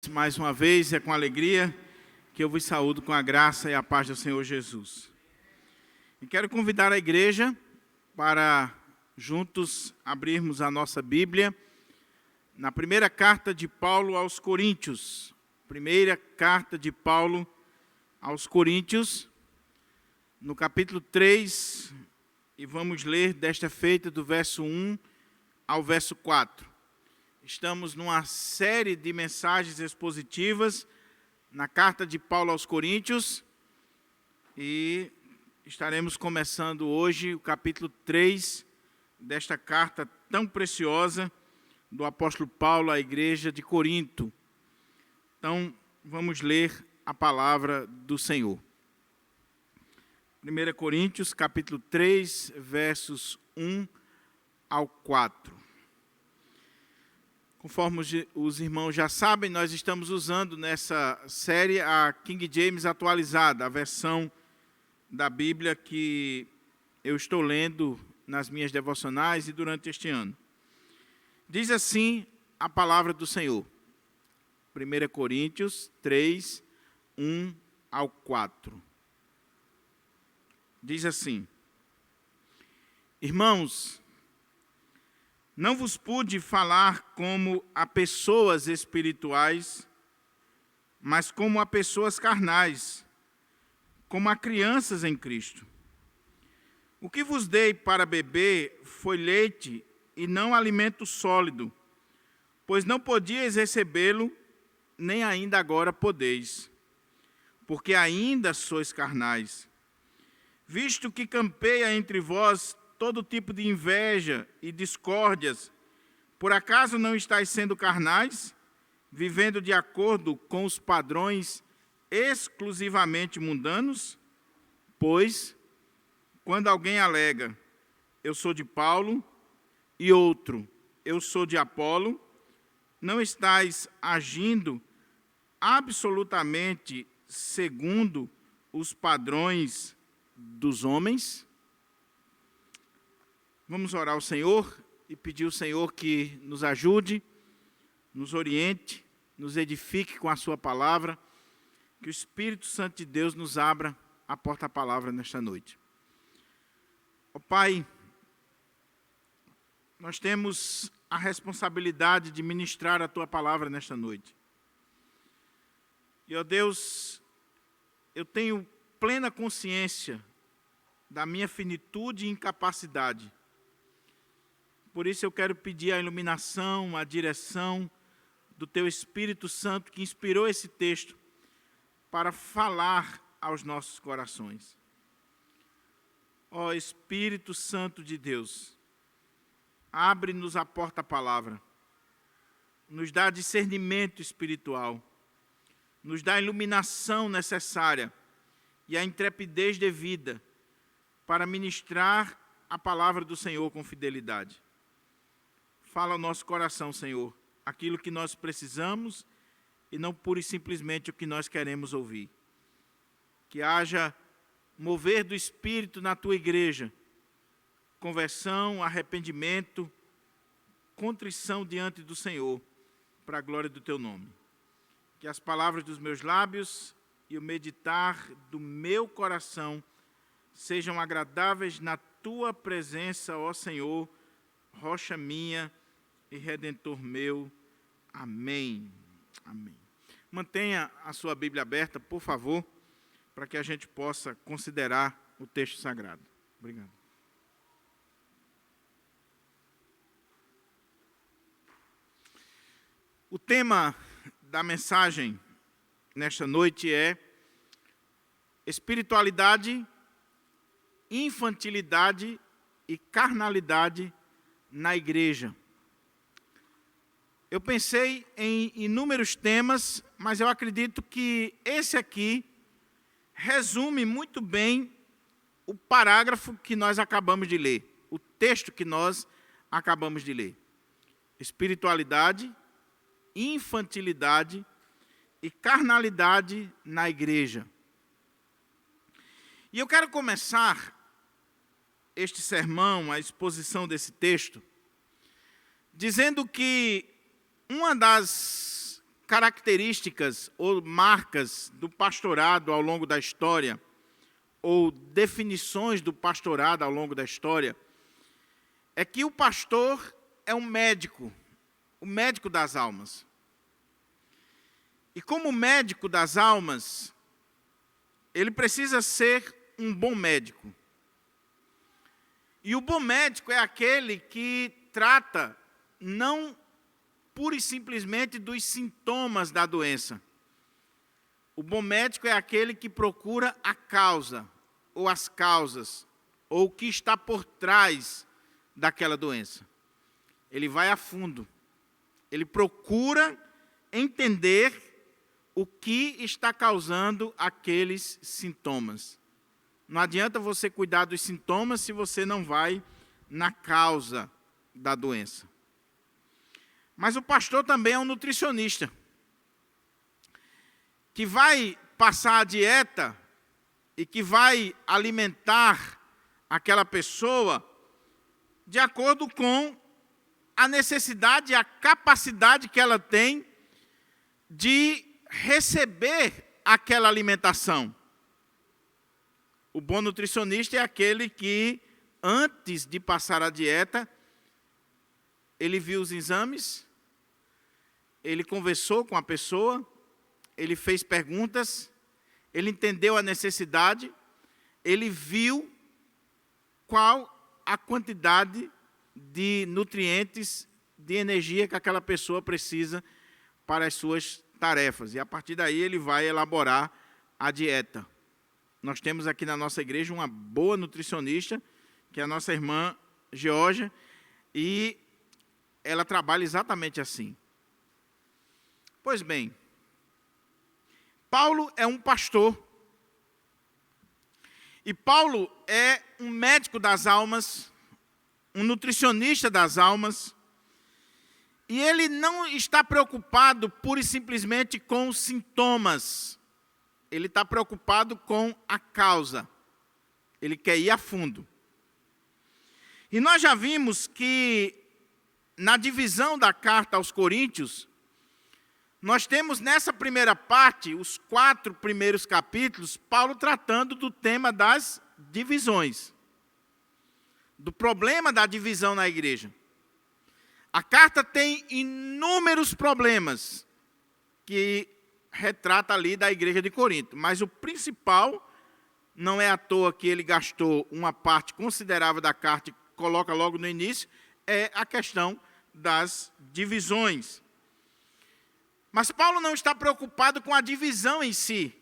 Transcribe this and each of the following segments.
Mais uma vez, é com alegria que eu vos saúdo com a graça e a paz do Senhor Jesus. E quero convidar a igreja para juntos abrirmos a nossa Bíblia na primeira carta de Paulo aos Coríntios. Primeira carta de Paulo aos Coríntios, no capítulo 3, e vamos ler desta feita do verso 1 ao verso 4. Estamos numa série de mensagens expositivas na carta de Paulo aos Coríntios e estaremos começando hoje o capítulo 3 desta carta tão preciosa do apóstolo Paulo à igreja de Corinto. Então, vamos ler a palavra do Senhor. 1 Coríntios, capítulo 3, versos 1 ao 4. Conforme os irmãos já sabem, nós estamos usando nessa série a King James atualizada, a versão da Bíblia que eu estou lendo nas minhas devocionais e durante este ano. Diz assim a palavra do Senhor. 1 Coríntios 3, 1 ao 4. Diz assim: Irmãos, não vos pude falar como a pessoas espirituais, mas como a pessoas carnais, como a crianças em Cristo. O que vos dei para beber foi leite e não alimento sólido, pois não podíeis recebê-lo, nem ainda agora podeis, porque ainda sois carnais. Visto que campeia entre vós todo tipo de inveja e discórdias, por acaso não estáis sendo carnais, vivendo de acordo com os padrões exclusivamente mundanos? Pois, quando alguém alega, eu sou de Paulo, e outro, eu sou de Apolo, não estáis agindo absolutamente segundo os padrões dos homens? Vamos orar ao Senhor e pedir ao Senhor que nos ajude, nos oriente, nos edifique com a sua palavra, que o Espírito Santo de Deus nos abra a porta-palavra nesta noite. Ó Pai, nós temos a responsabilidade de ministrar a tua palavra nesta noite. E, ó Deus, eu tenho plena consciência da minha finitude e incapacidade. Por isso eu quero pedir a iluminação, a direção do Teu Espírito Santo que inspirou esse texto para falar aos nossos corações. Ó Espírito Santo de Deus, abre-nos a porta-palavra, nos dá discernimento espiritual, nos dá a iluminação necessária e a intrepidez devida para ministrar a palavra do Senhor com fidelidade. Fala ao nosso coração, Senhor, aquilo que nós precisamos e não pura e simplesmente o que nós queremos ouvir. Que haja mover do Espírito na tua igreja, conversão, arrependimento, contrição diante do Senhor, para a glória do teu nome. Que as palavras dos meus lábios e o meditar do meu coração sejam agradáveis na tua presença, ó Senhor, rocha minha e redentor meu. Amém. Amém. Mantenha a sua Bíblia aberta, por favor, para que a gente possa considerar o texto sagrado. Obrigado. O tema da mensagem nesta noite é espiritualidade, infantilidade e carnalidade na igreja. Eu pensei em inúmeros temas, mas eu acredito que esse aqui resume muito bem o parágrafo que nós acabamos de ler, o texto que nós acabamos de ler. Espiritualidade, infantilidade e carnalidade na igreja. E eu quero começar este sermão, a exposição desse texto, dizendo que uma das características ou marcas do pastorado ao longo da história, ou definições do pastorado ao longo da história, é que o pastor é um médico, o médico das almas. E como médico das almas, ele precisa ser um bom médico. E o bom médico é aquele que trata não pura e simplesmente dos sintomas da doença. O bom médico é aquele que procura a causa, ou as causas, ou o que está por trás daquela doença. Ele vai a fundo. Ele procura entender o que está causando aqueles sintomas. Não adianta você cuidar dos sintomas se você não vai na causa da doença. Mas o pastor também é um nutricionista, que vai passar a dieta e que vai alimentar aquela pessoa de acordo com a necessidade e a capacidade que ela tem de receber aquela alimentação. O bom nutricionista é aquele que, antes de passar a dieta, ele viu os exames, ele conversou com a pessoa, ele fez perguntas, ele entendeu a necessidade, ele viu qual a quantidade de nutrientes, de energia que aquela pessoa precisa para as suas tarefas. E a partir daí ele vai elaborar a dieta. Nós temos aqui na nossa igreja uma boa nutricionista, que é a nossa irmã Georgia, e ela trabalha exatamente assim. Pois bem, Paulo é um pastor. E Paulo é um médico das almas, um nutricionista das almas. E ele não está preocupado pura e simplesmente com os sintomas. Ele está preocupado com a causa. Ele quer ir a fundo. E nós já vimos que na divisão da carta aos Coríntios, nós temos nessa primeira parte, os 4 primeiros capítulos, Paulo tratando do tema das divisões, do problema da divisão na igreja. A carta tem inúmeros problemas que retrata ali da igreja de Corinto, mas o principal, não é à toa que ele gastou uma parte considerável da carta e coloca logo no início, é a questão das divisões. Mas Paulo não está preocupado com a divisão em si.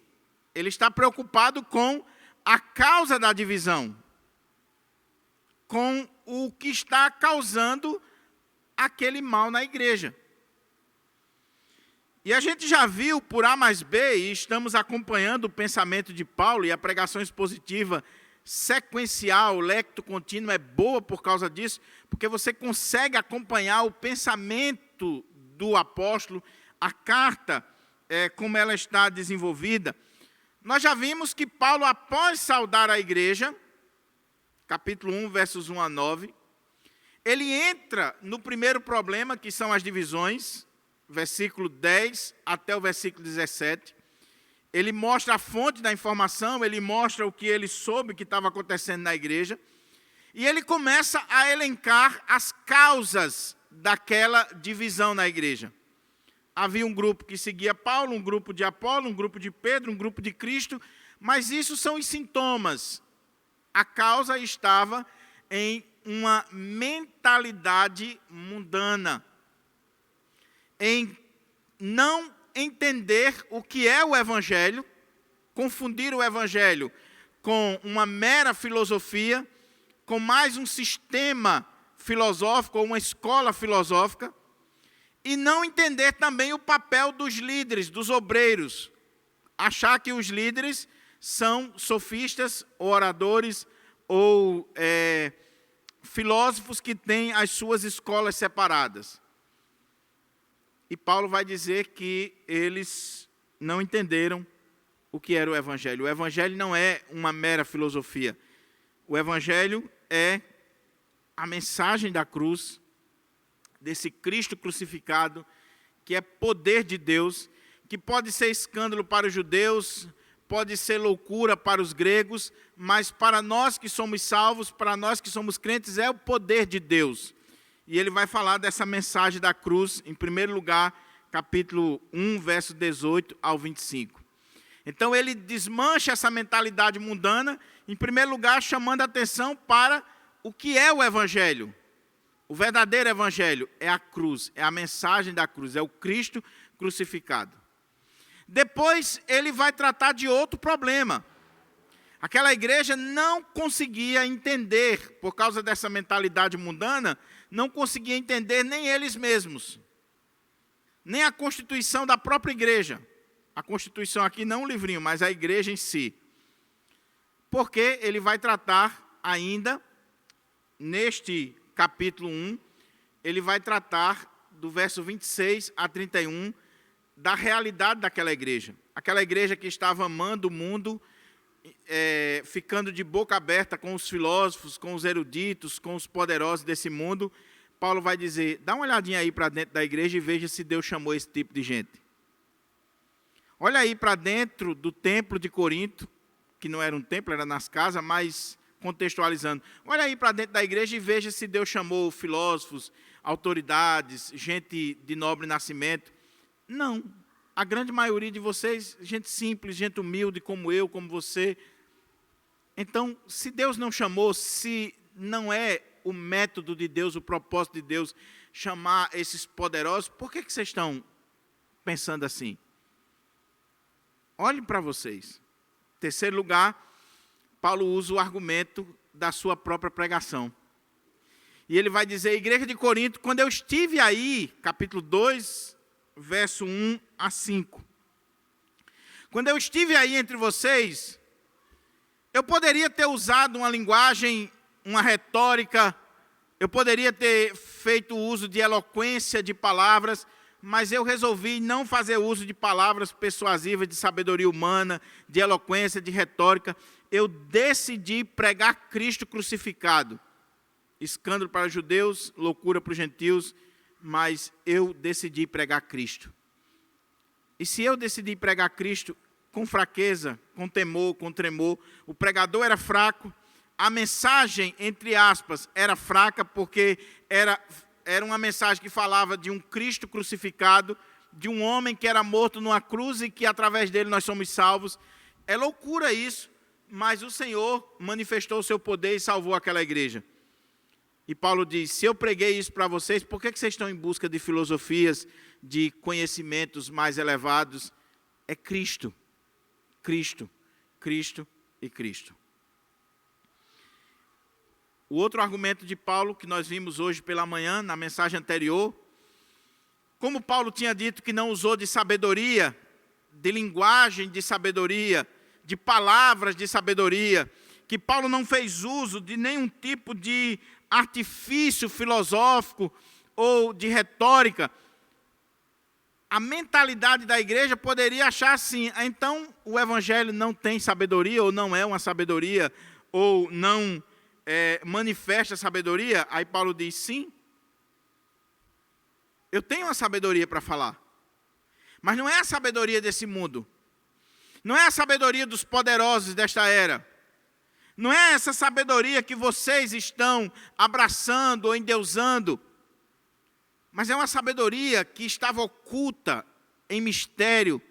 Ele está preocupado com a causa da divisão. Com o que está causando aquele mal na igreja. E a gente já viu por A mais B, e estamos acompanhando o pensamento de Paulo, e a pregação expositiva sequencial, lecto contínuo, é boa por causa disso, porque você consegue acompanhar o pensamento do apóstolo, a carta, como ela está desenvolvida. Nós já vimos que Paulo, após saudar a igreja, capítulo 1, versos 1 a 9, ele entra no primeiro problema, que são as divisões, versículo 10 até o versículo 17. Ele mostra a fonte da informação, ele mostra o que ele soube que estava acontecendo na igreja, e ele começa a elencar as causas daquela divisão na igreja. Havia um grupo que seguia Paulo, um grupo de Apolo, um grupo de Pedro, um grupo de Cristo, mas isso são os sintomas. A causa estava em uma mentalidade mundana, em não entender o que é o Evangelho, confundir o Evangelho com uma mera filosofia, com mais um sistema filosófico, ou uma escola filosófica, e não entender também o papel dos líderes, dos obreiros. Achar que os líderes são sofistas, ou oradores, ou filósofos que têm as suas escolas separadas. E Paulo vai dizer que eles não entenderam o que era o Evangelho. O Evangelho não é uma mera filosofia. O Evangelho é a mensagem da cruz, desse Cristo crucificado, que é poder de Deus, que pode ser escândalo para os judeus, pode ser loucura para os gregos, mas para nós que somos salvos, para nós que somos crentes, é o poder de Deus. E ele vai falar dessa mensagem da cruz, em primeiro lugar, capítulo 1, verso 18 ao 25. Então ele desmancha essa mentalidade mundana, em primeiro lugar, chamando a atenção para o que é o Evangelho. O verdadeiro Evangelho é a cruz, é a mensagem da cruz, é o Cristo crucificado. Depois ele vai tratar de outro problema. Aquela igreja não conseguia entender, por causa dessa mentalidade mundana, não conseguia entender nem eles mesmos, nem a constituição da própria igreja. A constituição aqui não o livrinho, mas a igreja em si. Porque ele vai tratar ainda, neste capítulo 1, ele vai tratar do verso 26 a 31, da realidade daquela igreja. Aquela igreja que estava amando o mundo, ficando de boca aberta com os filósofos, com os eruditos, com os poderosos desse mundo. Paulo vai dizer, dá uma olhadinha aí para dentro da igreja e veja se Deus chamou esse tipo de gente. Olha aí para dentro do templo de Corinto, que não era um templo, era nas casas, mas contextualizando. Olha aí para dentro da igreja e veja se Deus chamou filósofos, autoridades, gente de nobre nascimento. Não. A grande maioria de vocês, gente simples, gente humilde, como eu, como você. Então, se Deus não chamou, se não é o método de Deus, o propósito de Deus, chamar esses poderosos, por que vocês estão pensando assim? Olhem para vocês. Em terceiro lugar, Paulo usa o argumento da sua própria pregação. E ele vai dizer, igreja de Corinto, quando eu estive aí, capítulo 2, verso 1 a 5. Quando eu estive aí entre vocês, eu poderia ter usado uma linguagem, uma retórica, eu poderia ter feito uso de eloquência de palavras, mas eu resolvi não fazer uso de palavras persuasivas, de sabedoria humana, de eloquência, de retórica. Eu decidi pregar Cristo crucificado. Escândalo para os judeus, loucura para os gentios, mas eu decidi pregar Cristo. E se eu decidi pregar Cristo com fraqueza, com temor, com tremor, o pregador era fraco, a mensagem, entre aspas, era fraca, porque era uma mensagem que falava de um Cristo crucificado, de um homem que era morto numa cruz e que através dele nós somos salvos. É loucura isso, mas o Senhor manifestou o seu poder e salvou aquela igreja. E Paulo diz, se eu preguei isso para vocês, por que vocês estão em busca de filosofias, de conhecimentos mais elevados? É Cristo, Cristo, Cristo e Cristo. O outro argumento de Paulo, que nós vimos hoje pela manhã, na mensagem anterior, como Paulo tinha dito que não usou de sabedoria, de linguagem de sabedoria, de palavras de sabedoria, que Paulo não fez uso de nenhum tipo de artifício filosófico ou de retórica, a mentalidade da igreja poderia achar assim, então o evangelho não tem sabedoria, ou não é uma sabedoria, ou não manifesta sabedoria. Aí Paulo diz, sim, eu tenho uma sabedoria para falar, mas não é a sabedoria desse mundo, não é a sabedoria dos poderosos desta era, não é essa sabedoria que vocês estão abraçando ou endeusando, mas é uma sabedoria que estava oculta em mistério,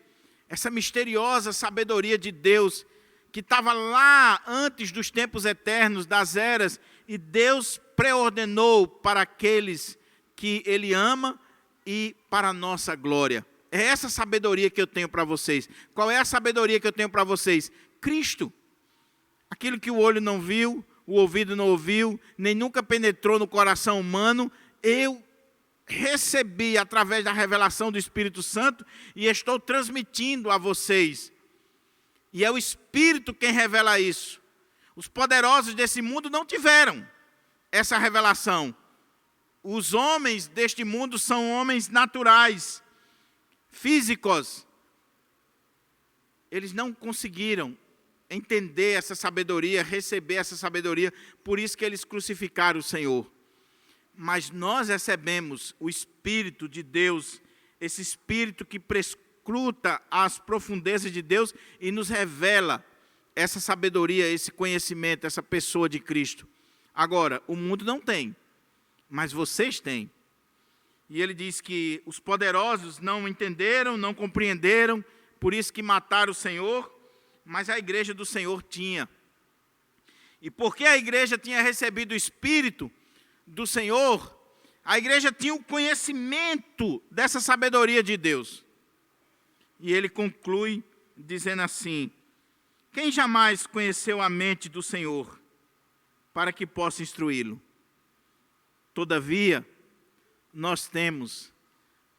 essa misteriosa sabedoria de Deus, que estava lá antes dos tempos eternos, das eras, e Deus preordenou para aqueles que Ele ama e para a nossa glória. É essa sabedoria que eu tenho para vocês. Qual é a sabedoria que eu tenho para vocês? Cristo. Aquilo que o olho não viu, o ouvido não ouviu, nem nunca penetrou no coração humano, eu recebi através da revelação do Espírito Santo e estou transmitindo a vocês. E é o Espírito quem revela isso. Os poderosos desse mundo não tiveram essa revelação. Os homens deste mundo são homens naturais, físicos. Eles não conseguiram entender essa sabedoria, receber essa sabedoria, por isso que eles crucificaram o Senhor. Mas nós recebemos o Espírito de Deus, esse Espírito que prescruta as profundezas de Deus e nos revela essa sabedoria, esse conhecimento, essa pessoa de Cristo. Agora, o mundo não tem, mas vocês têm. E ele diz que os poderosos não entenderam, não compreenderam, por isso que mataram o Senhor, mas a igreja do Senhor tinha. E porque a igreja tinha recebido o Espírito do Senhor, a igreja tinha o conhecimento dessa sabedoria de Deus. E ele conclui dizendo assim: quem jamais conheceu a mente do Senhor para que possa instruí-lo? Todavia, nós temos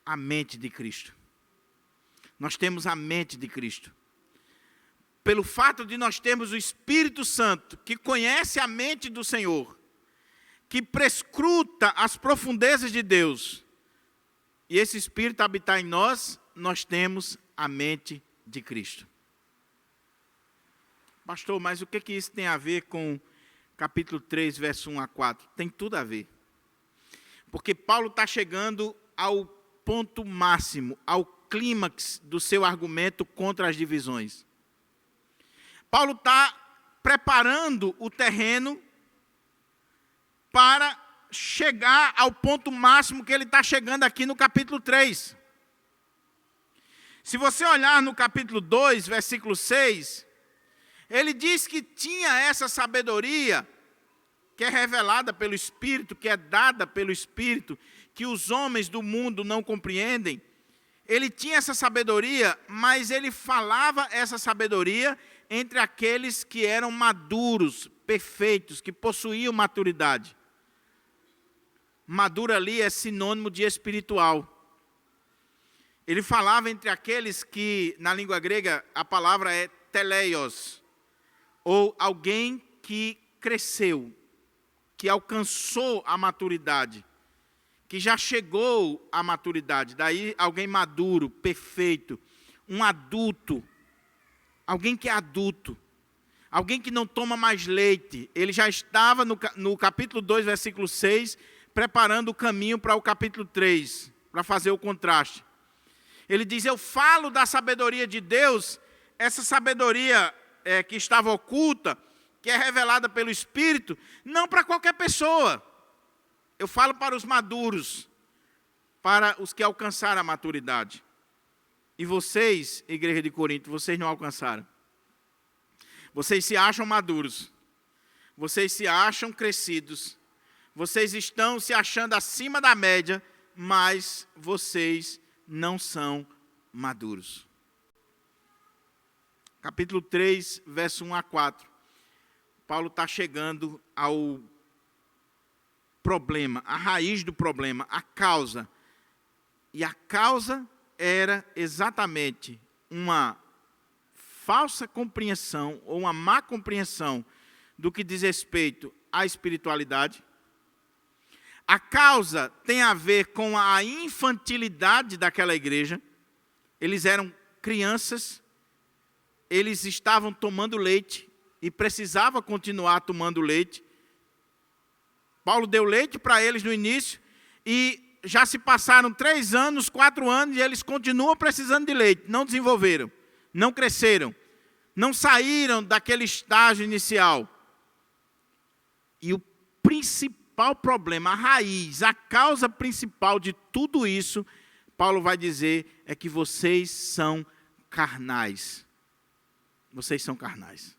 a mente de Cristo. Nós temos a mente de Cristo. Pelo fato de nós termos o Espírito Santo, que conhece a mente do Senhor, que prescruta as profundezas de Deus, e esse Espírito habitar em nós, nós temos a mente de Cristo. Pastor, mas o que isso tem a ver com capítulo 3, verso 1 a 4? Tem tudo a ver. Porque Paulo está chegando ao ponto máximo, ao clímax do seu argumento contra as divisões. Paulo está preparando o terreno para chegar ao ponto máximo que ele está chegando aqui no capítulo 3. Se você olhar no capítulo 2, versículo 6, ele diz que tinha essa sabedoria que é revelada pelo Espírito, que é dada pelo Espírito, que os homens do mundo não compreendem. Ele tinha essa sabedoria, mas ele falava essa sabedoria entre aqueles que eram maduros, perfeitos, que possuíam maturidade. Maduro ali é sinônimo de espiritual. Ele falava entre aqueles que, na língua grega, a palavra é teleios, ou alguém que cresceu, que alcançou a maturidade, que já chegou à maturidade. Daí alguém maduro, perfeito, um adulto, alguém que é adulto, alguém que não toma mais leite. Ele já estava no capítulo 2, versículo 6, preparando o caminho para o capítulo 3, para fazer o contraste. Ele diz: eu falo da sabedoria de Deus, essa sabedoria que estava oculta, que é revelada pelo Espírito, não para qualquer pessoa. Eu falo para os maduros, para os que alcançaram a maturidade. E vocês, igreja de Corinto, vocês não alcançaram. Vocês se acham maduros. Vocês se acham crescidos. Vocês estão se achando acima da média, mas vocês não são maduros. Capítulo 3, verso 1 a 4. Paulo está chegando ao problema, a raiz do problema, a causa. E a causa era exatamente uma falsa compreensão ou uma má compreensão do que diz respeito à espiritualidade. A causa tem a ver com a infantilidade daquela igreja. Eles eram crianças, eles estavam tomando leite e precisavam continuar tomando leite. Paulo deu leite para eles no início e já se passaram 3 anos, 4 anos e eles continuam precisando de leite. Não desenvolveram, não cresceram, não saíram daquele estágio inicial. E o principal problema, a raiz, a causa principal de tudo isso, Paulo vai dizer, é que vocês são carnais. Vocês são carnais.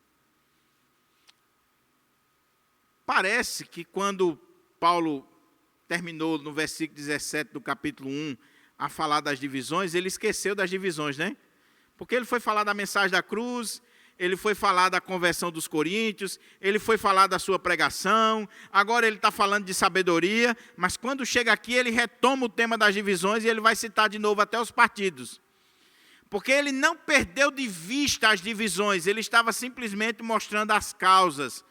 Parece que quando Paulo terminou no versículo 17 do capítulo 1 a falar das divisões, ele esqueceu das divisões, né? Porque ele foi falar da mensagem da cruz, ele foi falar da conversão dos coríntios, ele foi falar da sua pregação, agora ele está falando de sabedoria, mas quando chega aqui ele retoma o tema das divisões e ele vai citar de novo até os partidos. Porque ele não perdeu de vista as divisões, ele estava simplesmente mostrando as causas.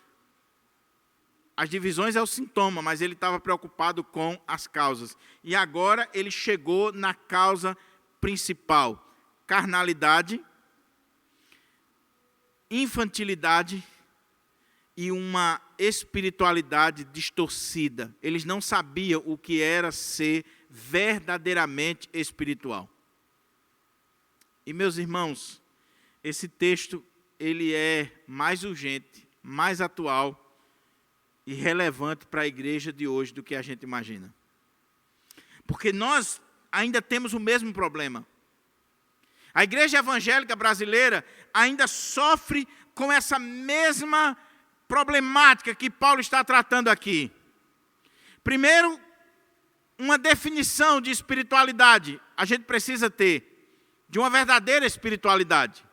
As divisões é o sintoma, mas ele estava preocupado com as causas. E agora ele chegou na causa principal: carnalidade, infantilidade e uma espiritualidade distorcida. Eles não sabiam o que era ser verdadeiramente espiritual. E, meus irmãos, esse texto, ele é mais urgente, mais atual e relevante para a igreja de hoje do que a gente imagina. Porque nós ainda temos o mesmo problema. A igreja evangélica brasileira ainda sofre com essa mesma problemática que Paulo está tratando aqui. Primeiro, uma definição de espiritualidade a gente precisa ter, de uma verdadeira espiritualidade.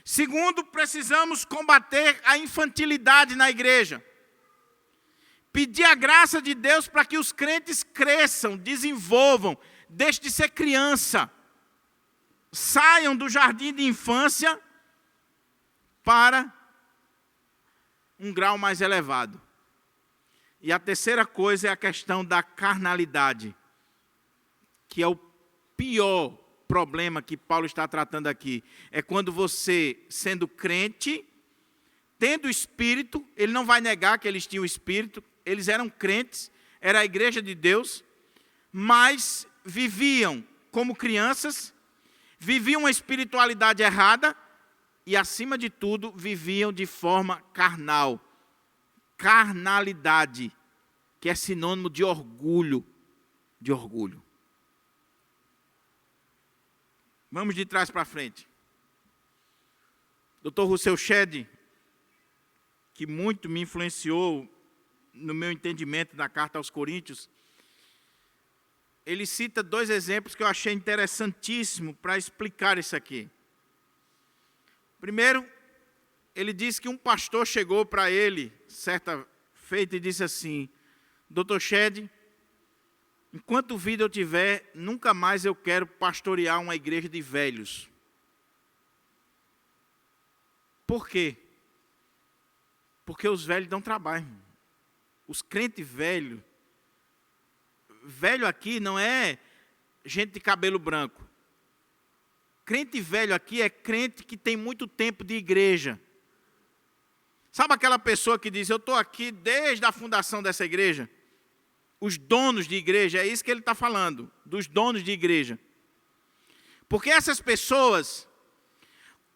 Segundo, precisamos combater a infantilidade na igreja. Pedir a graça de Deus para que os crentes cresçam, desenvolvam, deixem de ser criança, saiam do jardim de infância para um grau mais elevado. E a terceira coisa é a questão da carnalidade, que é o pior problema que Paulo está tratando aqui. É quando você, sendo crente, tendo o Espírito, ele não vai negar que eles tinham o Espírito, eles eram crentes, era a igreja de Deus, mas viviam como crianças, viviam uma espiritualidade errada e, acima de tudo, viviam de forma carnal. Carnalidade, que é sinônimo de orgulho. De orgulho. Vamos de trás para frente. Dr. Rousseau Shedd, que muito me influenciou no meu entendimento da carta aos Coríntios, ele cita 2 exemplos que eu achei interessantíssimo para explicar isso aqui. Primeiro, ele diz que um pastor chegou para ele, certa feita, e disse assim: Dr. Shedd, enquanto vida eu tiver, nunca mais eu quero pastorear uma igreja de velhos. Por quê? Porque os velhos dão trabalho. Os crentes velhos, velho aqui não é gente de cabelo branco. Crente velho aqui é crente que tem muito tempo de igreja. Sabe aquela pessoa que diz, eu estou aqui desde a fundação dessa igreja? Os donos de igreja, é isso que ele está falando, dos donos de igreja. Porque essas pessoas,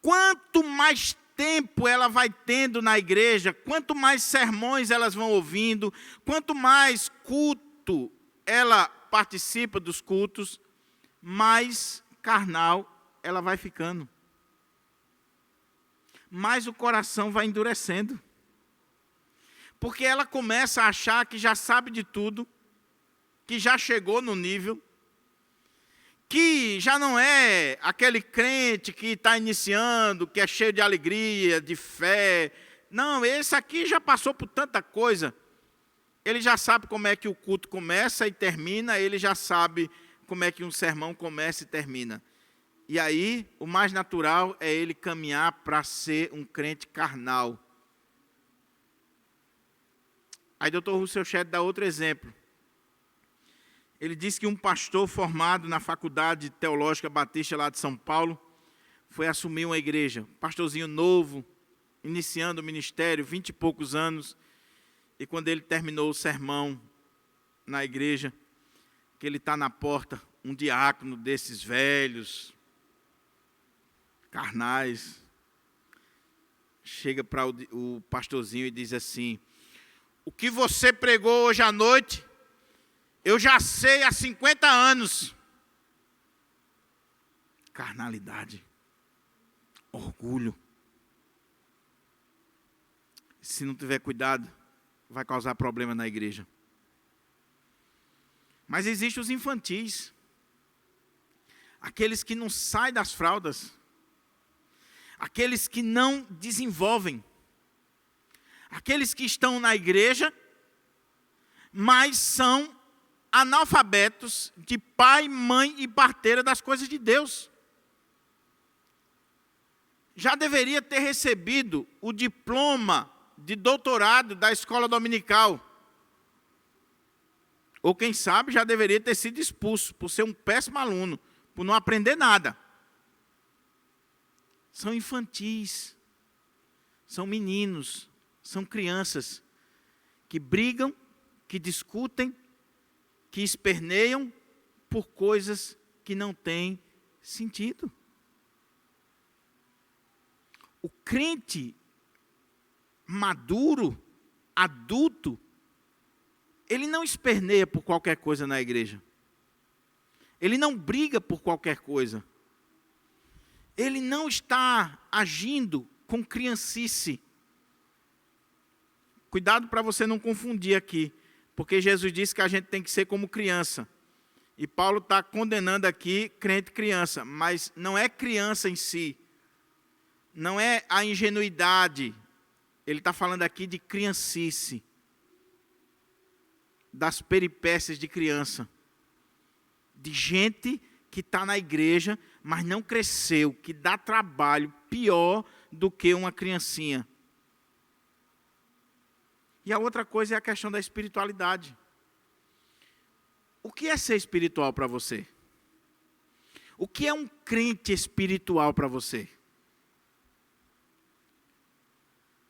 quanto mais tempo ela vai tendo na igreja, quanto mais sermões elas vão ouvindo, quanto mais culto ela participa dos cultos, mais carnal ela vai ficando. Mais o coração vai endurecendo. Porque ela começa a achar que já sabe de tudo, que já chegou no nível, que já não é aquele crente que está iniciando, que é cheio de alegria, de fé. Não, esse aqui já passou por tanta coisa. Ele já sabe como é que o culto começa e termina, ele já sabe como é que um sermão começa e termina. E aí, o mais natural é ele caminhar para ser um crente carnal. Aí, Dr. Rousseau Shedd dá outro exemplo. Ele diz que um pastor formado na Faculdade Teológica Batista lá de São Paulo foi assumir uma igreja. Pastorzinho novo, iniciando o ministério, 20 e poucos anos. E quando ele terminou o sermão na igreja, que ele está na porta, um diácono desses velhos, carnais, chega para o pastorzinho e diz assim: o que você pregou hoje à noite, eu já sei há 50 anos. Carnalidade, orgulho. Se não tiver cuidado, vai causar problema na igreja. Mas existem os infantis, aqueles que não saem das fraldas, aqueles que não desenvolvem, aqueles que estão na igreja, mas são analfabetos de pai, mãe e parteira das coisas de Deus. Já deveria ter recebido o diploma de doutorado da escola dominical. Ou quem sabe já deveria ter sido expulso por ser um péssimo aluno, por não aprender nada. São infantis, são meninos, são crianças que brigam, que discutem, que esperneiam por coisas que não têm sentido. O crente maduro, adulto, ele não esperneia por qualquer coisa na igreja. Ele não briga por qualquer coisa. Ele não está agindo com criancice. Cuidado para você não confundir aqui, porque Jesus disse que a gente tem que ser como criança. E Paulo está condenando aqui crente criança, mas não é criança em si. Não é a ingenuidade. Ele está falando aqui de criancice. Das peripécias de criança. De gente que está na igreja, mas não cresceu, que dá trabalho pior do que uma criancinha. E a outra coisa é a questão da espiritualidade. O que é ser espiritual para você? O que é um crente espiritual para você?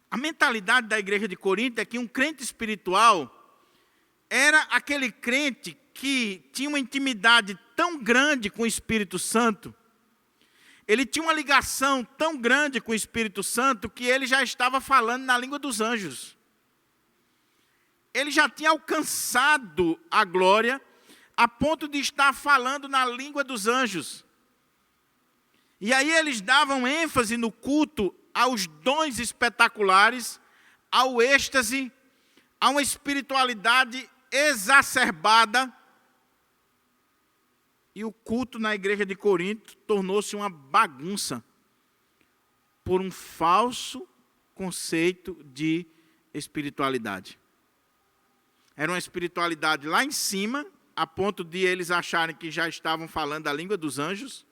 A mentalidade da igreja de Corinto é que um crente espiritual era aquele crente que tinha uma intimidade tão grande com o Espírito Santo, ele tinha uma ligação tão grande com o Espírito Santo, que ele já estava falando na língua dos anjos. Ele já tinha alcançado a glória, a ponto de estar falando na língua dos anjos. E aí eles davam ênfase no culto aos dons espetaculares, ao êxtase, a uma espiritualidade exacerbada. E o culto na igreja de Corinto tornou-se uma bagunça por um falso conceito de espiritualidade. Era uma espiritualidade lá em cima, a ponto de eles acharem que já estavam falando a língua dos anjos,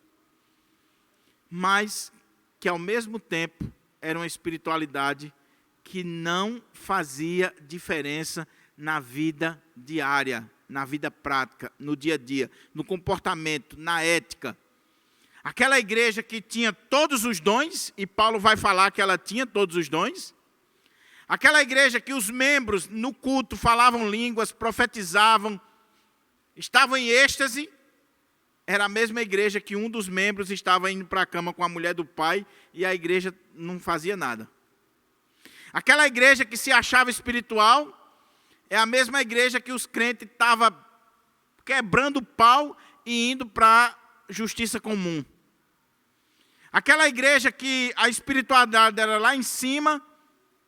mas que ao mesmo tempo era uma espiritualidade que não fazia diferença na vida diária, na vida prática, no dia a dia, no comportamento, na ética. Aquela igreja que tinha todos os dons, e Paulo vai falar que ela tinha todos os dons. Aquela igreja que os membros no culto falavam línguas, profetizavam, estavam em êxtase, era a mesma igreja que um dos membros estava indo para a cama com a mulher do pai e a igreja não fazia nada. Aquela igreja que se achava espiritual é a mesma igreja que os crentes estavam quebrando o pau e indo para a justiça comum. Aquela igreja que a espiritualidade era lá em cima,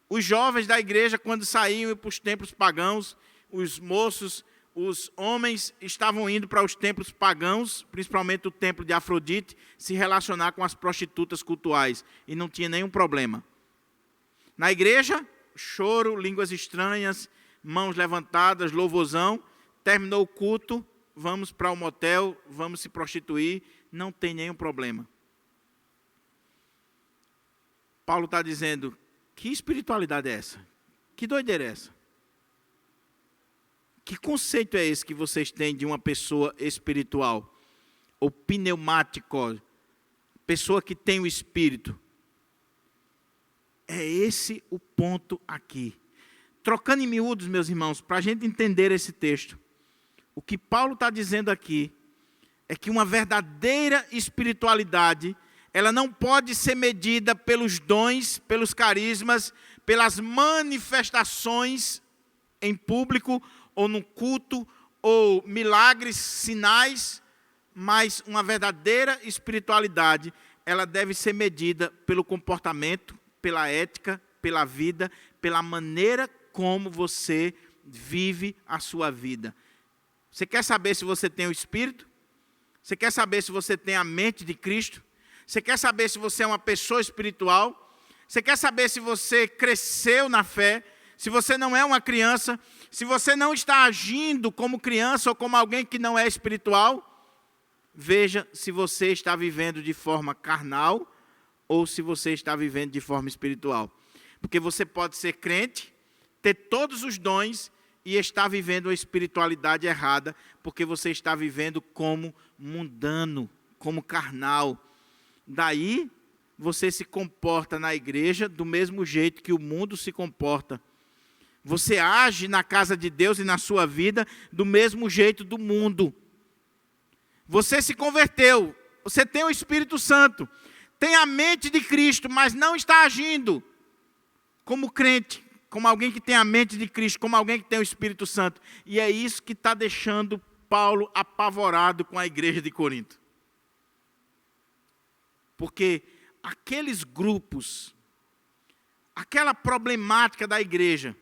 os jovens da igreja, quando saíam para os templos pagãos, os moços, os homens estavam indo para os templos pagãos, principalmente o templo de Afrodite, se relacionar com as prostitutas cultuais, e não tinha nenhum problema. Na igreja, choro, línguas estranhas, mãos levantadas, louvorzão, terminou o culto, vamos para o motel, vamos se prostituir, não tem nenhum problema. Paulo está dizendo, que espiritualidade é essa? Que doideira é essa? Que conceito é esse que vocês têm de uma pessoa espiritual? Ou pneumático, pessoa que tem o Espírito. É esse o ponto aqui. Trocando em miúdos, meus irmãos, para a gente entender esse texto, o que Paulo está dizendo aqui é que uma verdadeira espiritualidade, ela não pode ser medida pelos dons, pelos carismas, pelas manifestações em público, ou no culto, ou milagres, sinais, mas uma verdadeira espiritualidade, ela deve ser medida pelo comportamento, pela ética, pela vida, pela maneira como você vive a sua vida. Você quer saber se você tem o Espírito? Você quer saber se você tem a mente de Cristo? Você quer saber se você é uma pessoa espiritual? Você quer saber se você cresceu na fé? Se você não é uma criança? Se você não está agindo como criança ou como alguém que não é espiritual? Veja se você está vivendo de forma carnal ou se você está vivendo de forma espiritual. Porque você pode ser crente, ter todos os dons e estar vivendo a espiritualidade errada, porque você está vivendo como mundano, como carnal. Daí, você se comporta na igreja do mesmo jeito que o mundo se comporta. Você age na casa de Deus e na sua vida do mesmo jeito do mundo. Você se converteu, você tem o Espírito Santo. tem a mente de Cristo, mas não está agindo como crente, como alguém que tem a mente de Cristo, como alguém que tem o Espírito Santo. E é isso que está deixando Paulo apavorado com a igreja de Corinto. Porque aqueles grupos, aquela problemática da igreja,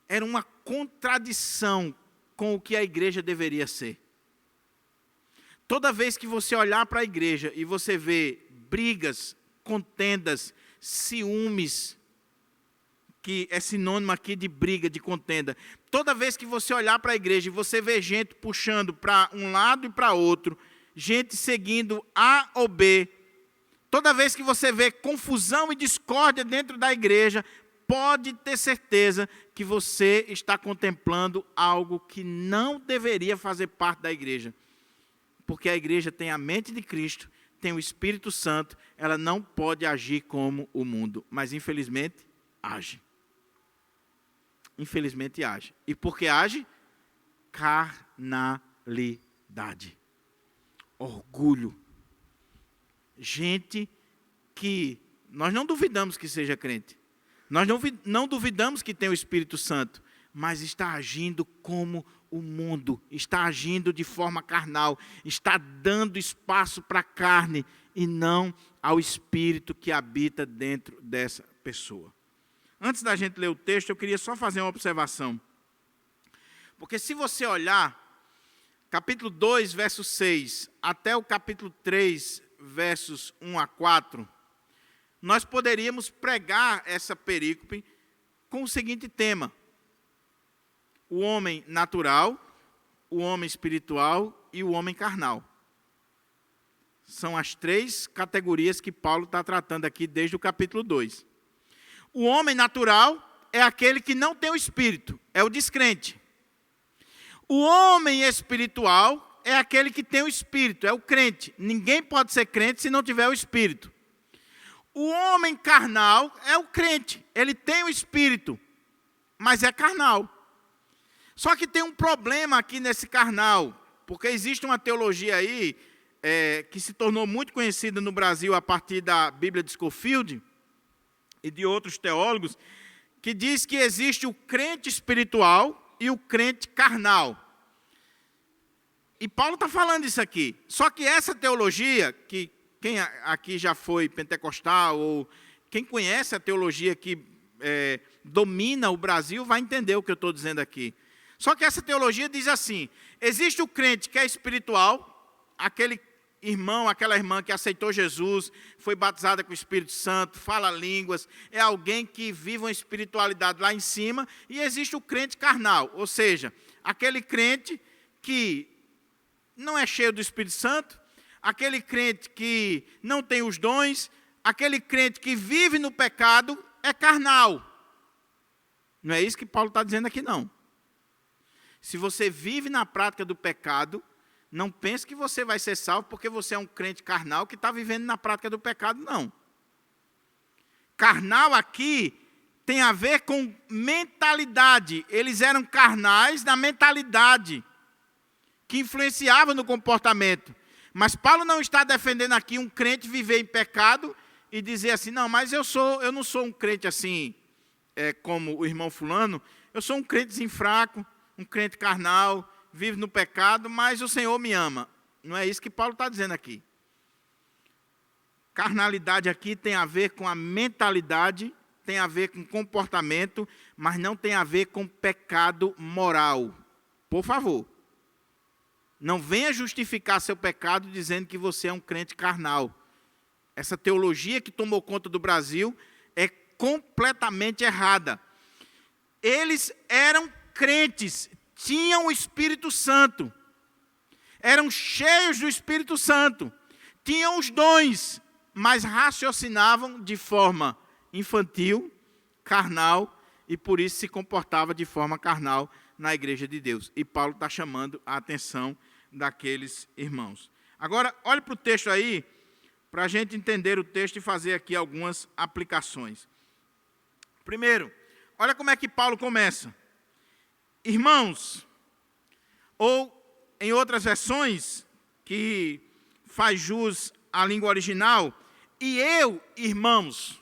era uma contradição com o que a igreja deveria ser. Toda vez que você olhar para a igreja e você vê brigas, contendas, ciúmes, que é sinônimo aqui de briga, de contenda. Toda vez que você olhar para a igreja e você vê gente puxando para um lado e para outro, gente seguindo A ou B, toda vez que você vê confusão e discórdia dentro da igreja, pode ter certeza que você está contemplando algo que não deveria fazer parte da igreja. Porque a igreja tem a mente de Cristo, tem o Espírito Santo, ela não pode agir como o mundo, mas infelizmente age. Infelizmente age. E por que age? Carnalidade. Orgulho. Gente que nós não duvidamos que seja crente. Nós não duvidamos que tem o Espírito Santo, mas está agindo como o mundo, está agindo de forma carnal, está dando espaço para a carne e não ao Espírito que habita dentro dessa pessoa. Antes da gente ler o texto, eu queria só fazer uma observação. Porque se você olhar, capítulo 2, verso 6, até o capítulo 3, versos 1 a 4, nós poderíamos pregar essa perícope com o seguinte tema: o homem natural, o homem espiritual e o homem carnal. São as três categorias que Paulo está tratando aqui desde o capítulo 2. O homem natural é aquele que não tem o Espírito, é o descrente. O homem espiritual é aquele que tem o Espírito, é o crente. Ninguém pode ser crente se não tiver o Espírito. O homem carnal é o crente, ele tem o Espírito, mas é carnal. Só que tem um problema aqui nesse carnal, porque existe uma teologia aí que se tornou muito conhecida no Brasil a partir da Bíblia de Scofield e de outros teólogos, que diz que existe o crente espiritual e o crente carnal. E Paulo está falando isso aqui. Só que essa teologia, que quem aqui já foi pentecostal, ou quem conhece a teologia que domina o Brasil, vai entender o que eu estou dizendo aqui. Só que essa teologia diz assim: existe o crente que é espiritual, aquele irmão, aquela irmã que aceitou Jesus, foi batizada com o Espírito Santo, fala línguas, é alguém que vive uma espiritualidade lá em cima, e existe o crente carnal, ou seja, aquele crente que não é cheio do Espírito Santo, aquele crente que não tem os dons, aquele crente que vive no pecado, é carnal. Não é isso que Paulo está dizendo aqui, não. Se você vive na prática do pecado, não pense que você vai ser salvo porque você é um crente carnal que está vivendo na prática do pecado, não. Carnal aqui tem a ver com mentalidade. Eles eram carnais da mentalidade, que influenciava no comportamento. Mas Paulo não está defendendo aqui um crente viver em pecado e dizer assim: não, mas eu não sou um crente assim, como o irmão fulano, eu sou um crentezinho fraco, um crente carnal, vive no pecado, mas o Senhor me ama. Não é isso que Paulo está dizendo aqui. Carnalidade aqui tem a ver com a mentalidade, tem a ver com comportamento, mas não tem a ver com pecado moral. Por favor, não venha justificar seu pecado dizendo que você é um crente carnal. Essa teologia que tomou conta do Brasil é completamente errada. Eles eram crentes, tinham o Espírito Santo, eram cheios do Espírito Santo, tinham os dons, mas raciocinavam de forma infantil, carnal, e por isso se comportava de forma carnal na igreja de Deus. E Paulo está chamando a atenção daqueles irmãos. Agora, olhe para o texto aí, para a gente entender o texto e fazer aqui algumas aplicações. Primeiro, olha como é que Paulo começa. Irmãos, ou em outras versões, que faz jus à língua original, e eu, irmãos.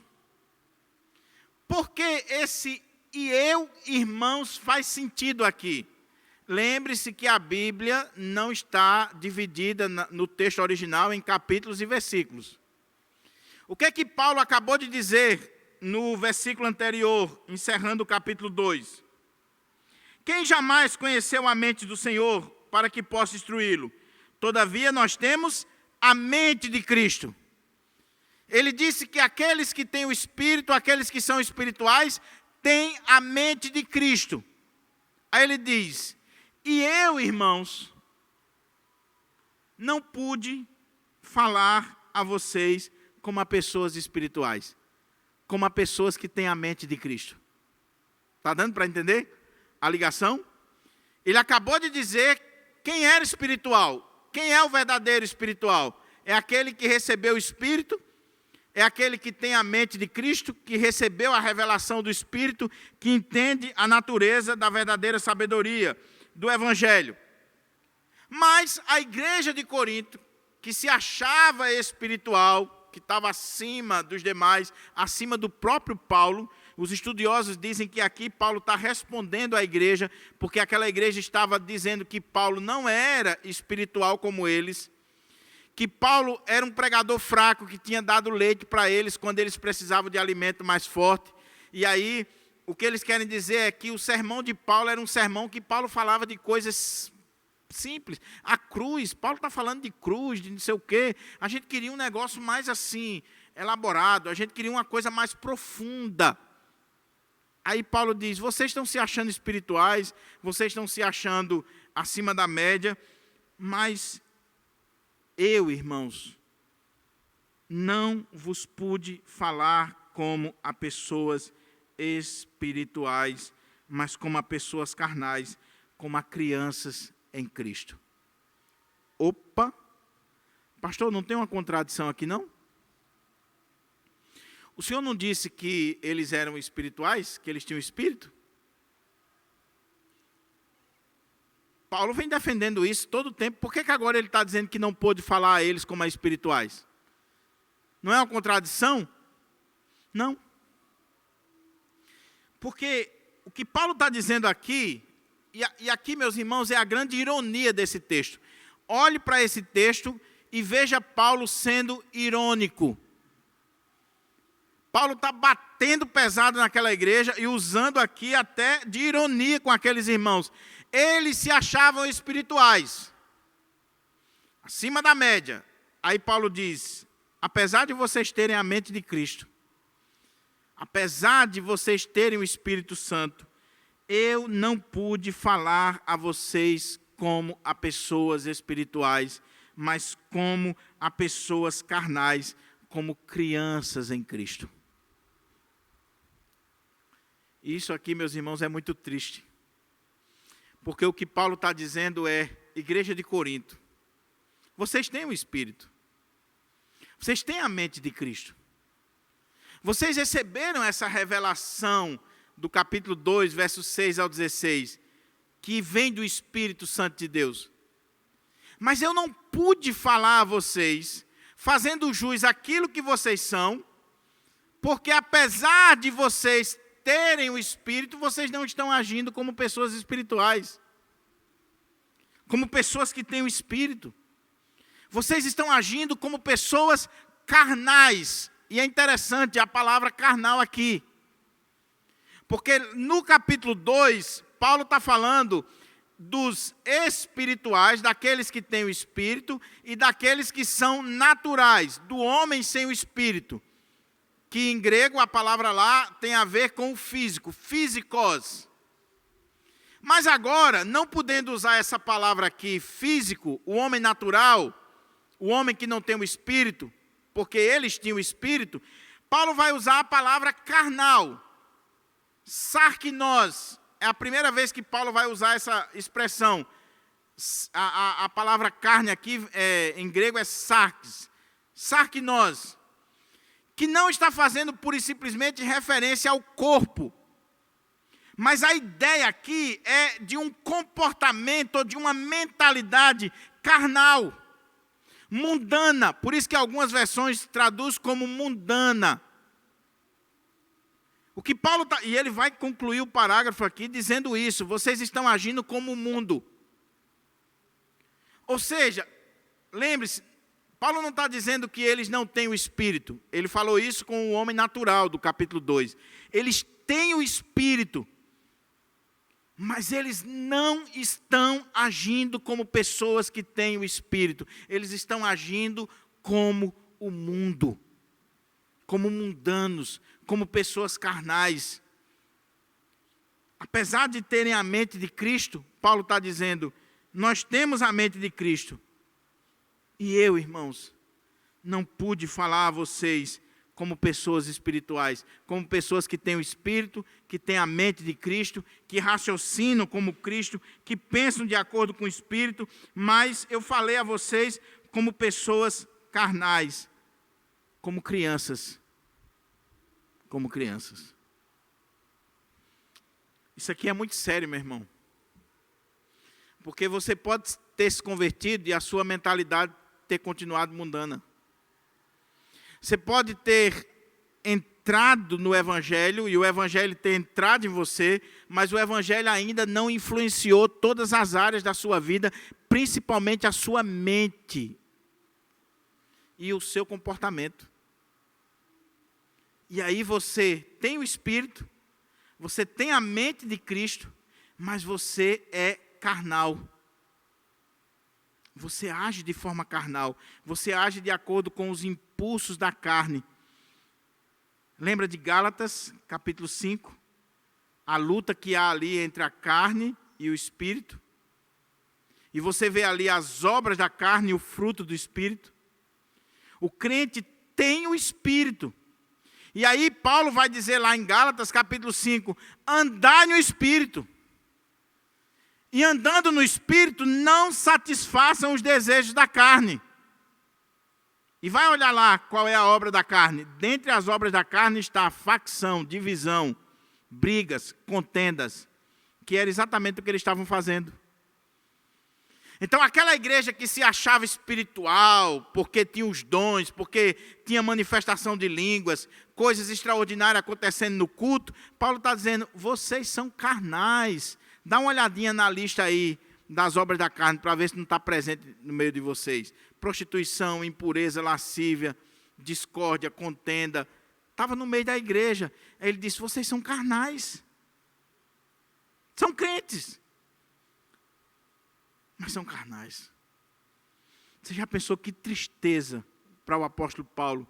Por que esse e eu, irmãos, faz sentido aqui? Lembre-se que a Bíblia não está dividida no texto original em capítulos e versículos. O que é que Paulo acabou de dizer no versículo anterior, encerrando o capítulo 2? Quem jamais conheceu a mente do Senhor para que possa instruí-lo? Todavia, nós temos a mente de Cristo. Ele disse que aqueles que têm o Espírito, aqueles que são espirituais, têm a mente de Cristo. Aí ele diz, e eu, irmãos, não pude falar a vocês como a pessoas espirituais, como a pessoas que têm a mente de Cristo. Está dando para entender a ligação? Ele acabou de dizer quem era espiritual. Quem é o verdadeiro espiritual? É aquele que recebeu o Espírito, é aquele que tem a mente de Cristo, que recebeu a revelação do Espírito, que entende a natureza da verdadeira sabedoria do Evangelho. Mas a igreja de Corinto, que se achava espiritual, que estava acima dos demais, acima do próprio Paulo, os estudiosos dizem que aqui Paulo está respondendo à igreja, porque aquela igreja estava dizendo que Paulo não era espiritual como eles, que Paulo era um pregador fraco, que tinha dado leite para eles quando eles precisavam de alimento mais forte. E aí, o que eles querem dizer é que o sermão de Paulo era um sermão que Paulo falava de coisas simples. A cruz, Paulo está falando de cruz, de não sei o quê. A gente queria um negócio mais assim, elaborado, a gente queria uma coisa mais profunda. Aí Paulo diz, vocês estão se achando espirituais, vocês estão se achando acima da média, mas eu, irmãos, não vos pude falar como a pessoas espirituais, mas como a pessoas carnais, como a crianças em Cristo. Opa! Pastor, não tem uma contradição aqui, não? O senhor não disse que eles eram espirituais, que eles tinham espírito? Paulo vem defendendo isso todo o tempo. Por que agora ele está dizendo que não pôde falar a eles como a espirituais? Não é uma contradição? Não. Porque o que Paulo está dizendo aqui, e aqui, meus irmãos, é a grande ironia desse texto. Olhe para esse texto e veja Paulo sendo irônico. Paulo está batendo pesado naquela igreja e usando aqui até de ironia com aqueles irmãos. Eles se achavam espirituais, acima da média. Aí Paulo diz, apesar de vocês terem a mente de Cristo, apesar de vocês terem o Espírito Santo, eu não pude falar a vocês como a pessoas espirituais, mas como a pessoas carnais, como crianças em Cristo. Isso aqui, meus irmãos, é muito triste. Porque o que Paulo está dizendo é, igreja de Corinto, vocês têm o Espírito. Vocês têm a mente de Cristo. Vocês receberam essa revelação do capítulo 2, versos 6 ao 16, que vem do Espírito Santo de Deus. Mas eu não pude falar a vocês, fazendo jus àquilo que vocês são, porque apesar de vocês terem o Espírito, vocês não estão agindo como pessoas espirituais, como pessoas que têm o Espírito. Vocês estão agindo como pessoas carnais. E é interessante a palavra carnal aqui, porque no capítulo 2, Paulo está falando dos espirituais, daqueles que têm o Espírito, e daqueles que são naturais, do homem sem o Espírito. Que em grego a palavra lá tem a ver com o físico, físicos. Mas agora, não podendo usar essa palavra aqui, físico, o homem natural, o homem que não tem o Espírito, porque eles tinham o Espírito, Paulo vai usar a palavra carnal, sarkinos. É a primeira vez que Paulo vai usar essa expressão. A palavra carne aqui, em grego, é sarkis, sarkinos, que não está fazendo pura e simplesmente referência ao corpo. Mas a ideia aqui é de um comportamento, ou de uma mentalidade carnal. Mundana, por isso que algumas versões traduzem como mundana. O que Paulo está... E ele vai concluir o parágrafo aqui dizendo isso. Vocês estão agindo como o mundo. Ou seja, lembre-se, Paulo não está dizendo que eles não têm o Espírito. Ele falou isso com o homem natural, do capítulo 2. Eles têm o Espírito, mas eles não estão agindo como pessoas que têm o Espírito. Eles estão agindo como o mundo, como mundanos, como pessoas carnais. Apesar de terem a mente de Cristo, Paulo está dizendo, nós temos a mente de Cristo. E eu, irmãos, não pude falar a vocês como pessoas espirituais, como pessoas que têm o Espírito, que têm a mente de Cristo, que raciocinam como Cristo, que pensam de acordo com o Espírito, mas eu falei a vocês como pessoas carnais, como crianças. Como crianças. Isso aqui é muito sério, meu irmão. Porque você pode ter se convertido e a sua mentalidade ter continuado mundana. Você pode ter entrado no Evangelho e o Evangelho ter entrado em você, mas o Evangelho ainda não influenciou todas as áreas da sua vida, principalmente a sua mente e o seu comportamento. E aí você tem o Espírito, você tem a mente de Cristo, mas você é carnal. Você age de forma carnal. Você age de acordo com os impulsos da carne. Lembra de Gálatas, capítulo 5? A luta que há ali entre a carne e o Espírito. E você vê ali as obras da carne e o fruto do Espírito. O crente tem o Espírito. E aí Paulo vai dizer lá em Gálatas, capítulo 5, andai no Espírito. E andando no Espírito, não satisfaçam os desejos da carne. E vai olhar lá qual é a obra da carne. Dentre as obras da carne está a facção, divisão, brigas, contendas, que era exatamente o que eles estavam fazendo. Então aquela igreja que se achava espiritual, porque tinha os dons, porque tinha manifestação de línguas, coisas extraordinárias acontecendo no culto, Paulo está dizendo, vocês são carnais. Dá uma olhadinha na lista aí das obras da carne para ver se não está presente no meio de vocês. Prostituição, impureza, lascívia, discórdia, contenda. Estava no meio da igreja. Aí ele disse, vocês são carnais. São crentes. Mas são carnais. Você já pensou que tristeza para o apóstolo Paulo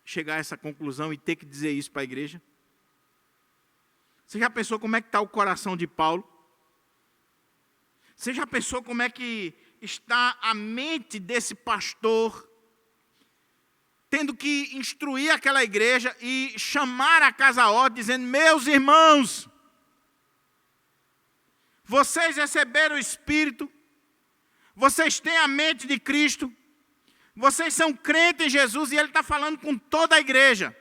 chegar a essa conclusão e ter que dizer isso para a igreja? Você já pensou como é que está o coração de Paulo? Você já pensou como é que está a mente desse pastor, tendo que instruir aquela igreja e chamar a casa à ordem, dizendo, meus irmãos, vocês receberam o Espírito, vocês têm a mente de Cristo, vocês são crentes em Jesus, e ele está falando com toda a igreja.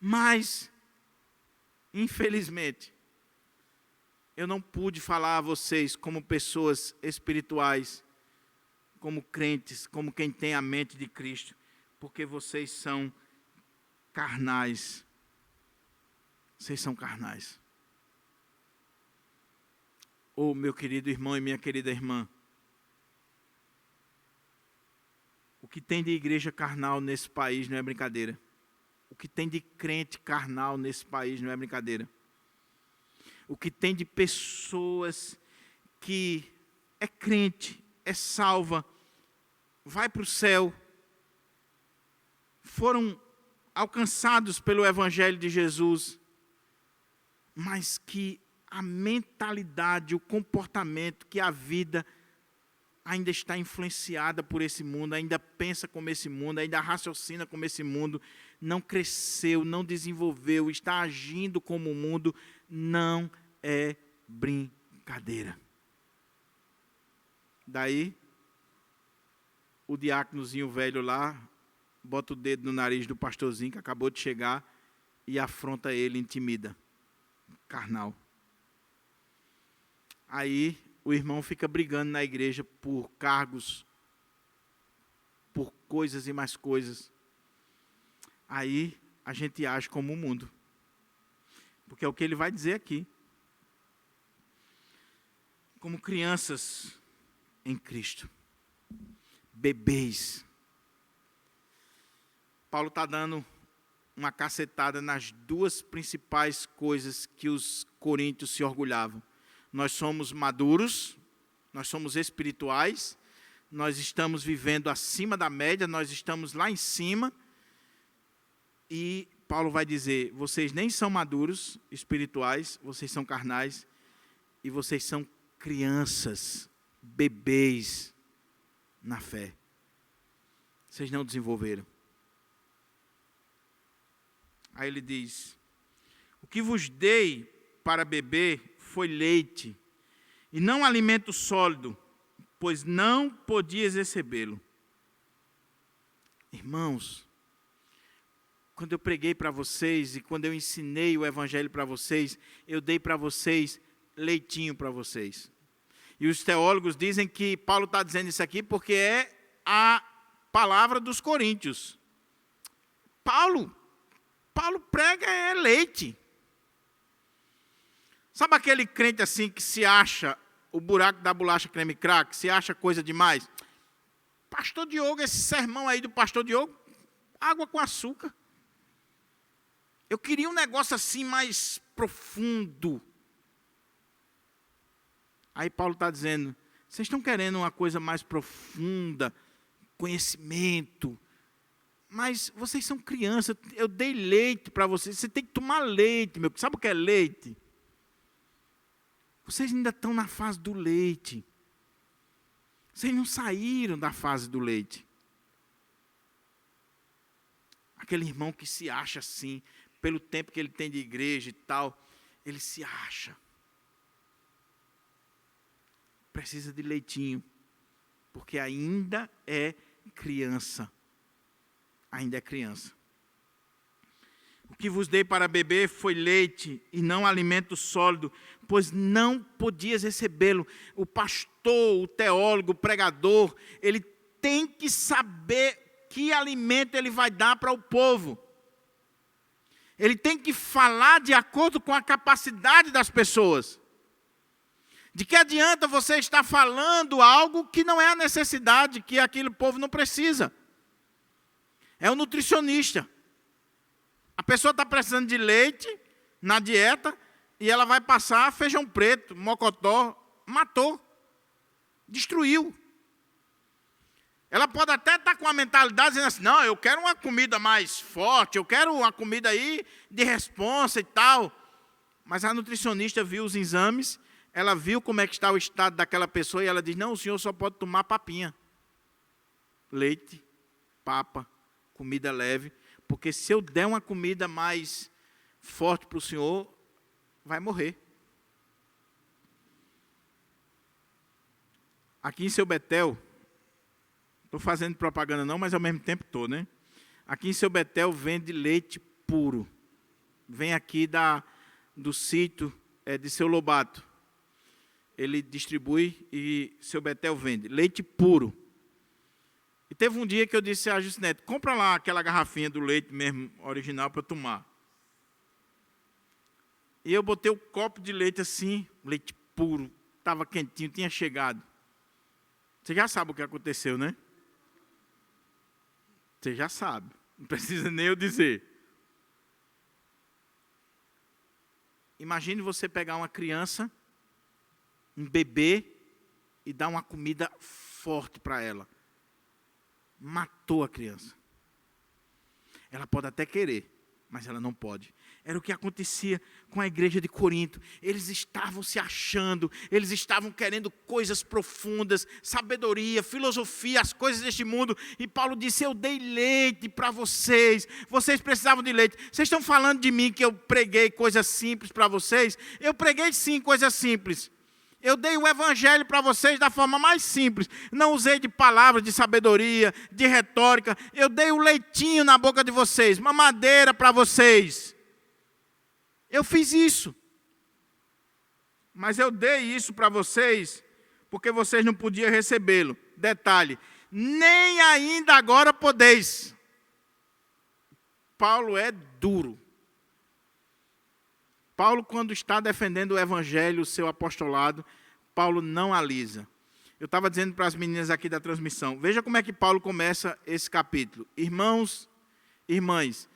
Mas, infelizmente, eu não pude falar a vocês como pessoas espirituais, como crentes, como quem tem a mente de Cristo, porque vocês são carnais. Vocês são carnais. Oh, meu querido irmão e minha querida irmã, o que tem de igreja carnal nesse país não é brincadeira. O que tem de crente carnal nesse país não é brincadeira. O que tem de pessoas que é crente, é salva, vai para o céu, foram alcançados pelo Evangelho de Jesus, mas que a mentalidade, o comportamento, que a vida ainda está influenciada por esse mundo, ainda pensa como esse mundo, ainda raciocina como esse mundo, não cresceu, não desenvolveu, está agindo como o mundo, não é brincadeira. Daí, o diáconozinho velho lá, bota o dedo no nariz do pastorzinho que acabou de chegar e afronta ele, intimida. Carnal. Aí, o irmão fica brigando na igreja por cargos por coisas e mais coisas, aí a gente age como o mundo. Porque é o que ele vai dizer aqui. Como crianças em Cristo. Bebês. Paulo está dando uma cacetada nas duas principais coisas que os coríntios se orgulhavam. Nós somos maduros, nós somos espirituais, nós estamos vivendo acima da média, nós estamos lá em cima. E Paulo vai dizer, vocês nem são maduros espirituais, vocês são carnais, e vocês são crianças, bebês na fé. Vocês não desenvolveram. Aí ele diz, o que vos dei para beber foi leite, e não alimento sólido, pois não podias recebê-lo. Irmãos, quando eu preguei para vocês e quando eu ensinei o evangelho para vocês, eu dei para vocês leitinho para vocês. E os teólogos dizem que Paulo está dizendo isso aqui porque é a palavra dos coríntios. Paulo prega é leite. Sabe aquele crente assim que se acha o buraco da bolacha creme crack, se acha coisa demais? Pastor Diogo, esse sermão aí do pastor Diogo, água com açúcar. Eu queria um negócio assim mais profundo. Aí Paulo está dizendo, vocês estão querendo uma coisa mais profunda, conhecimento, mas vocês são crianças, eu dei leite para vocês, você tem que tomar leite, meu. Sabe o que é leite? Vocês ainda estão na fase do leite. Vocês não saíram da fase do leite. Aquele irmão que se acha assim, pelo tempo que ele tem de igreja e tal, ele se acha. Precisa de leitinho, porque ainda é criança. Ainda é criança. O que vos dei para beber foi leite e não alimento sólido, pois não podias recebê-lo. O pastor, o teólogo, o pregador, ele tem que saber que alimento ele vai dar para o povo. Ele tem que falar de acordo com a capacidade das pessoas. De que adianta você estar falando algo que não é a necessidade, que aquele povo não precisa. É o nutricionista. A pessoa está precisando de leite na dieta e ela vai passar feijão preto, mocotó, matou, destruiu. Ela pode até estar com a mentalidade dizendo assim, não, eu quero uma comida mais forte, eu quero uma comida aí de responsa e tal. Mas a nutricionista viu os exames, ela viu como é que está o estado daquela pessoa e ela diz, não, o senhor só pode tomar papinha. Leite, papa, comida leve, porque se eu der uma comida mais forte para o senhor, vai morrer. Aqui em Seu Betel, estou fazendo propaganda não, mas ao mesmo tempo estou, né? Aqui em Seu Betel vende leite puro. Vem aqui do sítio de Seu Lobato. Ele distribui e Seu Betel vende. Leite puro. E teve um dia que eu disse a Justinete, compra lá aquela garrafinha do leite mesmo, original, para eu tomar. E eu botei o copo de leite assim, leite puro, estava quentinho, tinha chegado. Você já sabe o que aconteceu, né? Você já sabe, não precisa nem eu dizer. Imagine você pegar uma criança, um bebê, e dar uma comida forte para ela. Matou a criança. Ela pode até querer, mas ela não pode. Era o que acontecia com a igreja de Corinto. Eles estavam se achando, eles estavam querendo coisas profundas, sabedoria, filosofia, as coisas deste mundo. E Paulo disse, eu dei leite para vocês, vocês precisavam de leite. Vocês estão falando de mim que eu preguei coisas simples para vocês? Eu preguei sim coisas simples. Eu dei o evangelho para vocês da forma mais simples. Não usei de palavras de sabedoria, de retórica. Eu dei o leitinho na boca de vocês, mamadeira para vocês. Eu fiz isso. Mas eu dei isso para vocês porque vocês não podiam recebê-lo. Detalhe, nem ainda agora podeis. Paulo é duro. Paulo, quando está defendendo o evangelho, o seu apostolado, Paulo não alisa. Eu estava dizendo para as meninas aqui da transmissão, veja como é que Paulo começa esse capítulo. Irmãos, irmãs,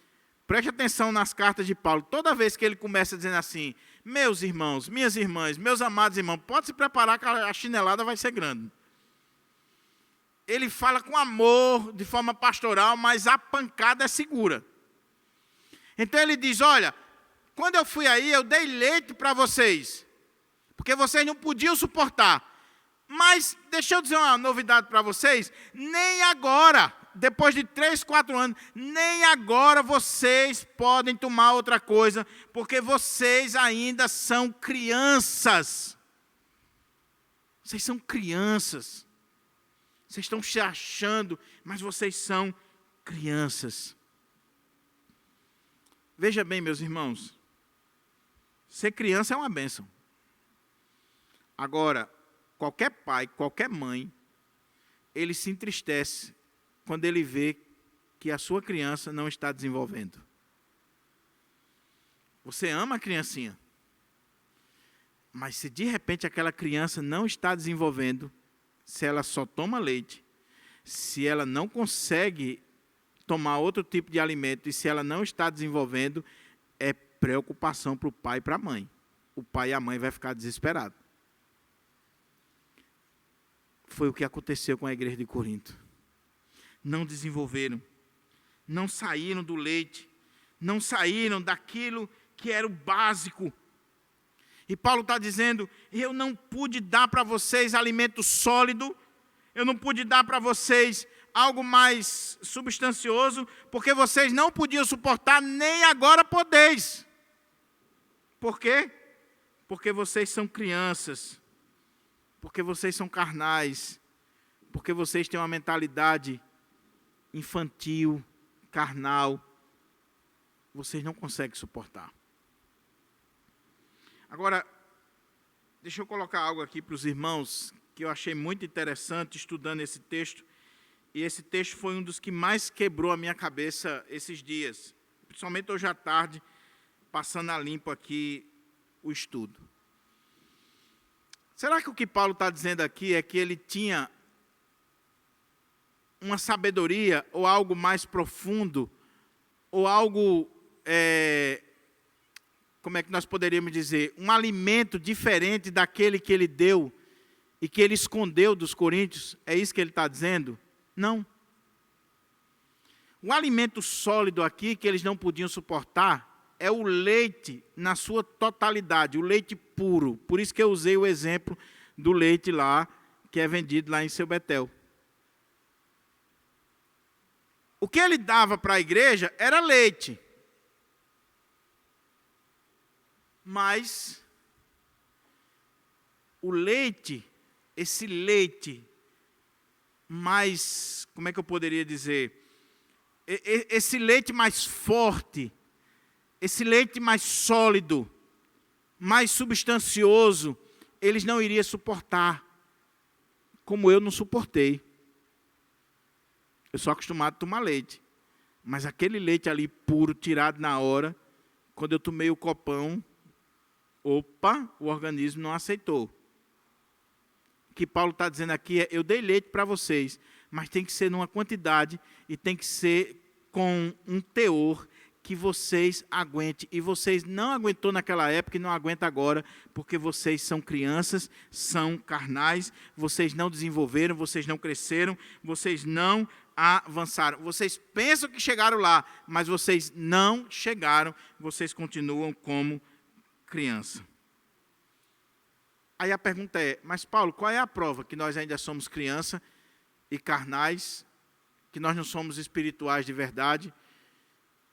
preste atenção nas cartas de Paulo. Toda vez que ele começa dizendo assim, meus irmãos, minhas irmãs, meus amados irmãos, pode se preparar que a chinelada vai ser grande. Ele fala com amor, de forma pastoral, mas a pancada é segura. Então ele diz, olha, quando eu fui aí, eu dei leite para vocês, porque vocês não podiam suportar. Mas, deixa eu dizer uma novidade para vocês, nem agora, depois de 3, 4 anos, nem agora vocês podem tomar outra coisa, porque vocês ainda são crianças. Vocês são crianças. Vocês estão se achando, mas vocês são crianças. Veja bem, meus irmãos, ser criança é uma bênção. Agora, qualquer pai, qualquer mãe, ele se entristece quando ele vê que a sua criança não está desenvolvendo. Você ama a criancinha, mas se de repente aquela criança não está desenvolvendo, se ela só toma leite, se ela não consegue tomar outro tipo de alimento e se ela não está desenvolvendo, é preocupação para o pai e para a mãe. O pai e a mãe vai ficar desesperados. Foi o que aconteceu com a igreja de Corinto. Não desenvolveram, não saíram do leite, não saíram daquilo que era o básico. E Paulo está dizendo, eu não pude dar para vocês alimento sólido, eu não pude dar para vocês algo mais substancioso, porque vocês não podiam suportar, nem agora podeis. Por quê? Porque vocês são crianças, porque vocês são carnais, porque vocês têm uma mentalidade infantil, carnal, vocês não conseguem suportar. Agora, deixa eu colocar algo aqui para os irmãos, que eu achei muito interessante estudando esse texto, e esse texto foi um dos que mais quebrou a minha cabeça esses dias, principalmente hoje à tarde, passando a limpo aqui o estudo. Será que o que Paulo está dizendo aqui é que ele tinha uma sabedoria, ou algo mais profundo, ou algo, como é que nós poderíamos dizer, um alimento diferente daquele que ele deu, e que ele escondeu dos coríntios? É isso que ele está dizendo? Não. O alimento sólido aqui, que eles não podiam suportar, é o leite na sua totalidade, o leite puro. Por isso que eu usei o exemplo do leite lá, que é vendido lá em Seu Betel. O que ele dava para a igreja era leite. Mas o leite, esse leite mais, como é que eu poderia dizer? Esse leite mais forte, esse leite mais sólido, mais substancioso, eles não iriam suportar, como eu não suportei. Eu sou acostumado a tomar leite, mas aquele leite ali puro, tirado na hora, quando eu tomei o copão, opa, o organismo não aceitou. O que Paulo está dizendo aqui é, eu dei leite para vocês, mas tem que ser numa quantidade e tem que ser com um teor que vocês aguentem. E vocês não aguentou naquela época e não aguentam agora, porque vocês são crianças, são carnais, vocês não desenvolveram, vocês não cresceram, vocês não avançaram. Vocês pensam que chegaram lá, mas vocês não chegaram, vocês continuam como criança. Aí a pergunta é, mas Paulo, qual é a prova que nós ainda somos criança e carnais, que nós não somos espirituais de verdade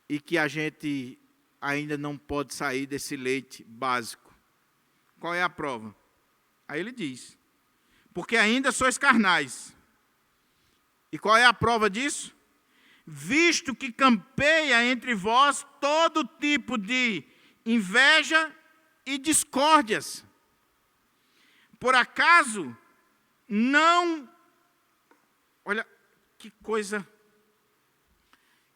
e que a gente ainda não pode sair desse leite básico? Qual é a prova? Aí ele diz, porque ainda sois carnais. E qual é a prova disso? Visto que campeia entre vós todo tipo de inveja e discórdias. Por acaso não... Olha, que coisa,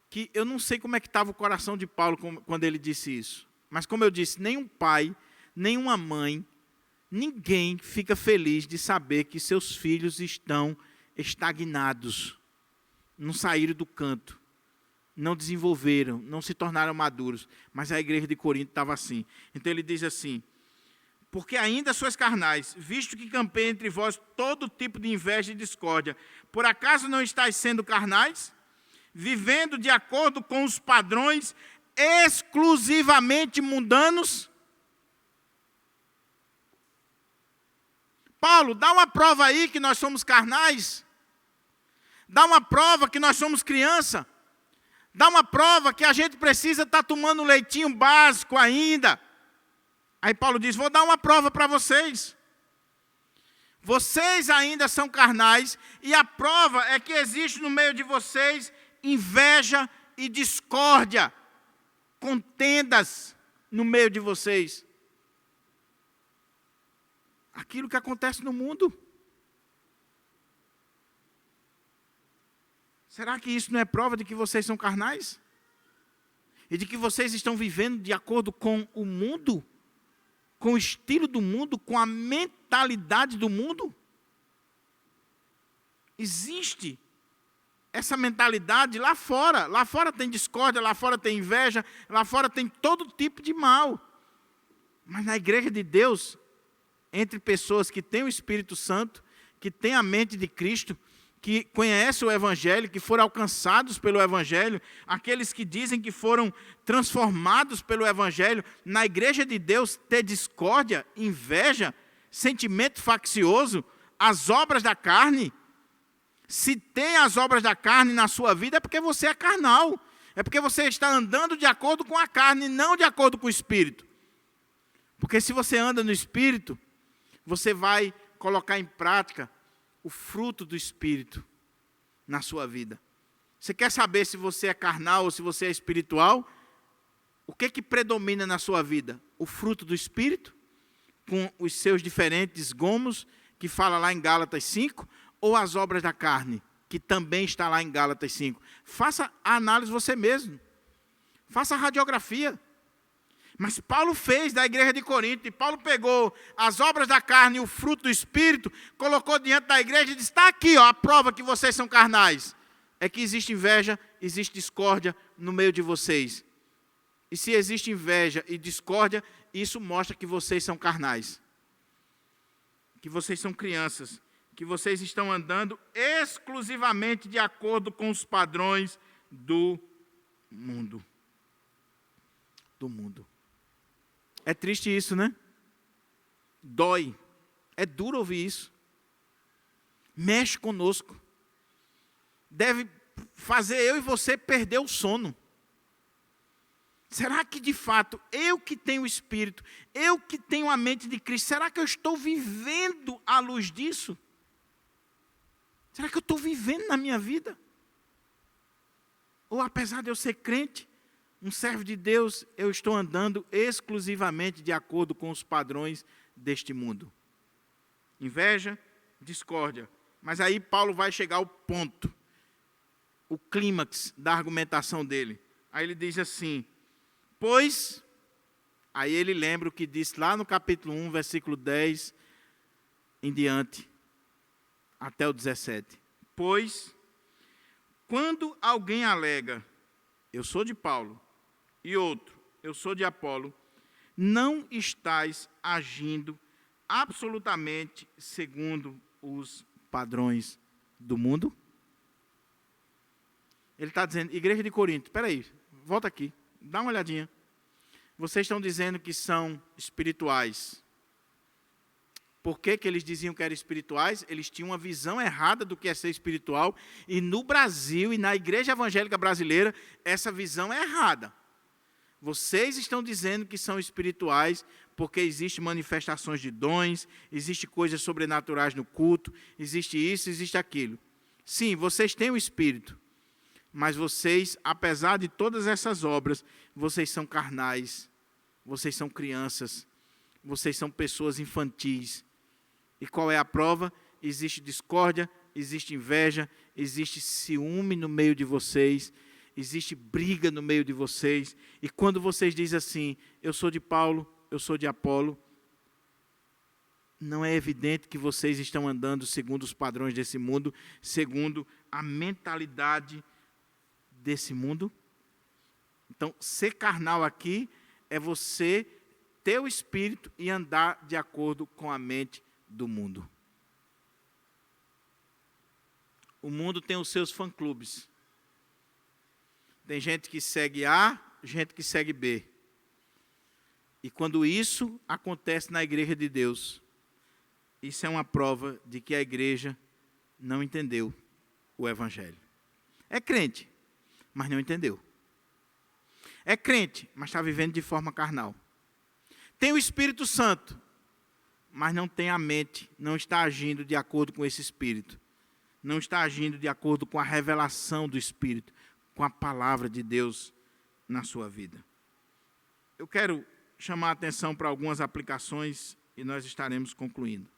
que eu não sei como é que estava o coração de Paulo quando ele disse isso. Mas como eu disse, nenhum pai, nenhuma mãe, ninguém fica feliz de saber que seus filhos estão estagnados, não saíram do canto, não desenvolveram, não se tornaram maduros. Mas a igreja de Corinto estava assim. Então ele diz assim: porque ainda sois carnais, visto que campeia entre vós todo tipo de inveja e discórdia, por acaso não estáis sendo carnais? Vivendo de acordo com os padrões exclusivamente mundanos? Paulo, dá uma prova aí que nós somos carnais. Dá uma prova que nós somos criança. Dá uma prova que a gente precisa estar tomando leitinho básico ainda. Aí Paulo diz: vou dar uma prova para vocês. Vocês ainda são carnais, e a prova é que existe no meio de vocês inveja e discórdia, contendas no meio de vocês. Aquilo que acontece no mundo. Será que isso não é prova de que vocês são carnais? E de que vocês estão vivendo de acordo com o mundo? Com o estilo do mundo? Com a mentalidade do mundo? Existe essa mentalidade lá fora. Lá fora tem discórdia, lá fora tem inveja, lá fora tem todo tipo de mal. Mas na igreja de Deus, entre pessoas que têm o Espírito Santo, que têm a mente de Cristo, que conhecem o Evangelho, que foram alcançados pelo Evangelho, aqueles que dizem que foram transformados pelo Evangelho, na igreja de Deus, ter discórdia, inveja, sentimento faccioso, as obras da carne. Se tem as obras da carne na sua vida, é porque você é carnal. É porque você está andando de acordo com a carne, não de acordo com o Espírito. Porque se você anda no Espírito, você vai colocar em prática o fruto do Espírito na sua vida. Você quer saber se você é carnal ou se você é espiritual? O que predomina na sua vida? O fruto do Espírito, com os seus diferentes gomos, que fala lá em Gálatas 5, ou as obras da carne, que também está lá em Gálatas 5? Faça a análise você mesmo. Faça a radiografia. Mas Paulo fez da igreja de Corinto, e Paulo pegou as obras da carne e o fruto do Espírito, colocou diante da igreja e disse: está aqui, ó, a prova que vocês são carnais. É que existe inveja, existe discórdia no meio de vocês. E se existe inveja e discórdia, isso mostra que vocês são carnais. Que vocês são crianças. Que vocês estão andando exclusivamente de acordo com os padrões do mundo. Do mundo. É triste isso, né? Dói. É duro ouvir isso. Mexe conosco. Deve fazer eu e você perder o sono. Será que de fato, eu que tenho o Espírito, eu que tenho a mente de Cristo, será que eu estou vivendo à luz disso? Será que eu estou vivendo na minha vida? Ou apesar de eu ser crente, um servo de Deus, eu estou andando exclusivamente de acordo com os padrões deste mundo? Inveja, discórdia. Mas aí Paulo vai chegar ao ponto, o clímax da argumentação dele. Aí ele diz assim: pois, aí ele lembra o que disse lá no capítulo 1, versículo 10 em diante, até o 17. Pois, quando alguém alega: eu sou de Paulo, e outro: eu sou de Apolo, não estais agindo absolutamente segundo os padrões do mundo? Ele está dizendo: igreja de Corinto, espera aí, volta aqui, dá uma olhadinha. Vocês estão dizendo que são espirituais. Por que eles diziam que eram espirituais? Eles tinham uma visão errada do que é ser espiritual, e no Brasil e na igreja evangélica brasileira, essa visão é errada. Vocês estão dizendo que são espirituais porque existem manifestações de dons, existem coisas sobrenaturais no culto, existe isso, existe aquilo. Sim, vocês têm o Espírito, mas vocês, apesar de todas essas obras, vocês são carnais, vocês são crianças, vocês são pessoas infantis. E qual é a prova? Existe discórdia, existe inveja, existe ciúme no meio de vocês, existe briga no meio de vocês. E quando vocês dizem assim, eu sou de Paulo, eu sou de Apolo, não é evidente que vocês estão andando segundo os padrões desse mundo, segundo a mentalidade desse mundo? Então, ser carnal aqui é você ter o espírito e andar de acordo com a mente do mundo. O mundo tem os seus fã-clubes. Tem gente que segue A, gente que segue B. E quando isso acontece na igreja de Deus, isso é uma prova de que a igreja não entendeu o Evangelho. É crente, mas não entendeu. É crente, mas está vivendo de forma carnal. Tem o Espírito Santo, mas não tem a mente, não está agindo de acordo com esse Espírito. Não está agindo de acordo com a revelação do Espírito, com a palavra de Deus na sua vida. Eu quero chamar a atenção para algumas aplicações e nós estaremos concluindo.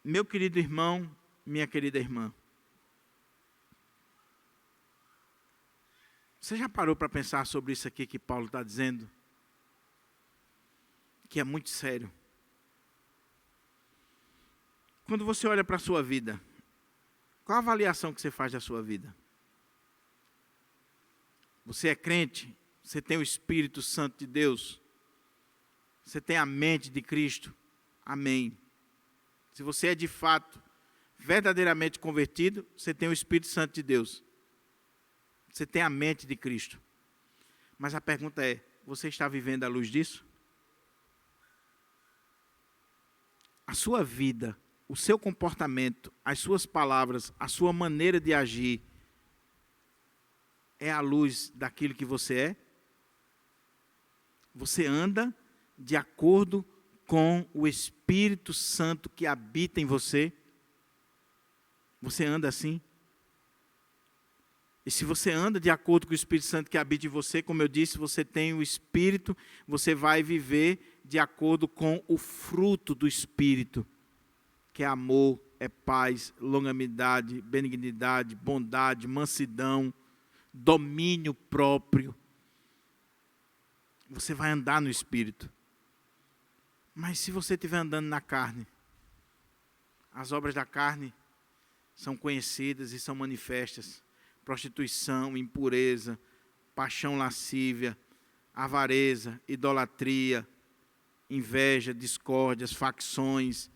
Meu querido irmão, minha querida irmã, você já parou para pensar sobre isso aqui que Paulo está dizendo? Que é muito sério. Quando você olha para a sua vida, qual a avaliação que você faz da sua vida? Você é crente? Você tem o Espírito Santo de Deus? Você tem a mente de Cristo? Amém. Se você é de fato, verdadeiramente convertido, você tem o Espírito Santo de Deus. Você tem a mente de Cristo. Mas a pergunta é, você está vivendo à luz disso? A sua vida, o seu comportamento, as suas palavras, a sua maneira de agir, é à luz daquilo que você é? Você anda de acordo com o Espírito Santo que habita em você? Você anda assim? E se você anda de acordo com o Espírito Santo que habita em você, como eu disse, você tem o Espírito, você vai viver de acordo com o fruto do Espírito, que é amor, é paz, longanimidade, benignidade, bondade, mansidão, domínio próprio. Você vai andar no Espírito. Mas se você estiver andando na carne, as obras da carne são conhecidas e são manifestas. Prostituição, impureza, paixão lascívia, avareza, idolatria, inveja, discórdias, facções,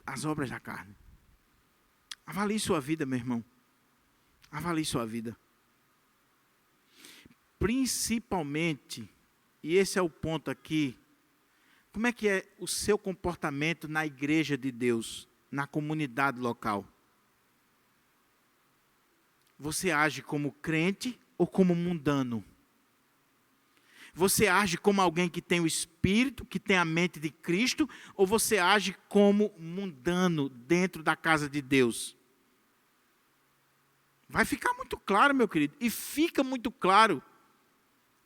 as obras da carne. Avalie sua vida, meu irmão. Avalie sua vida. Principalmente, e esse é o ponto aqui, como é que é o seu comportamento na igreja de Deus, na comunidade local? Você age como crente ou como mundano? Você age como alguém que tem o Espírito, que tem a mente de Cristo, ou você age como mundano dentro da casa de Deus? Vai ficar muito claro, meu querido, e fica muito claro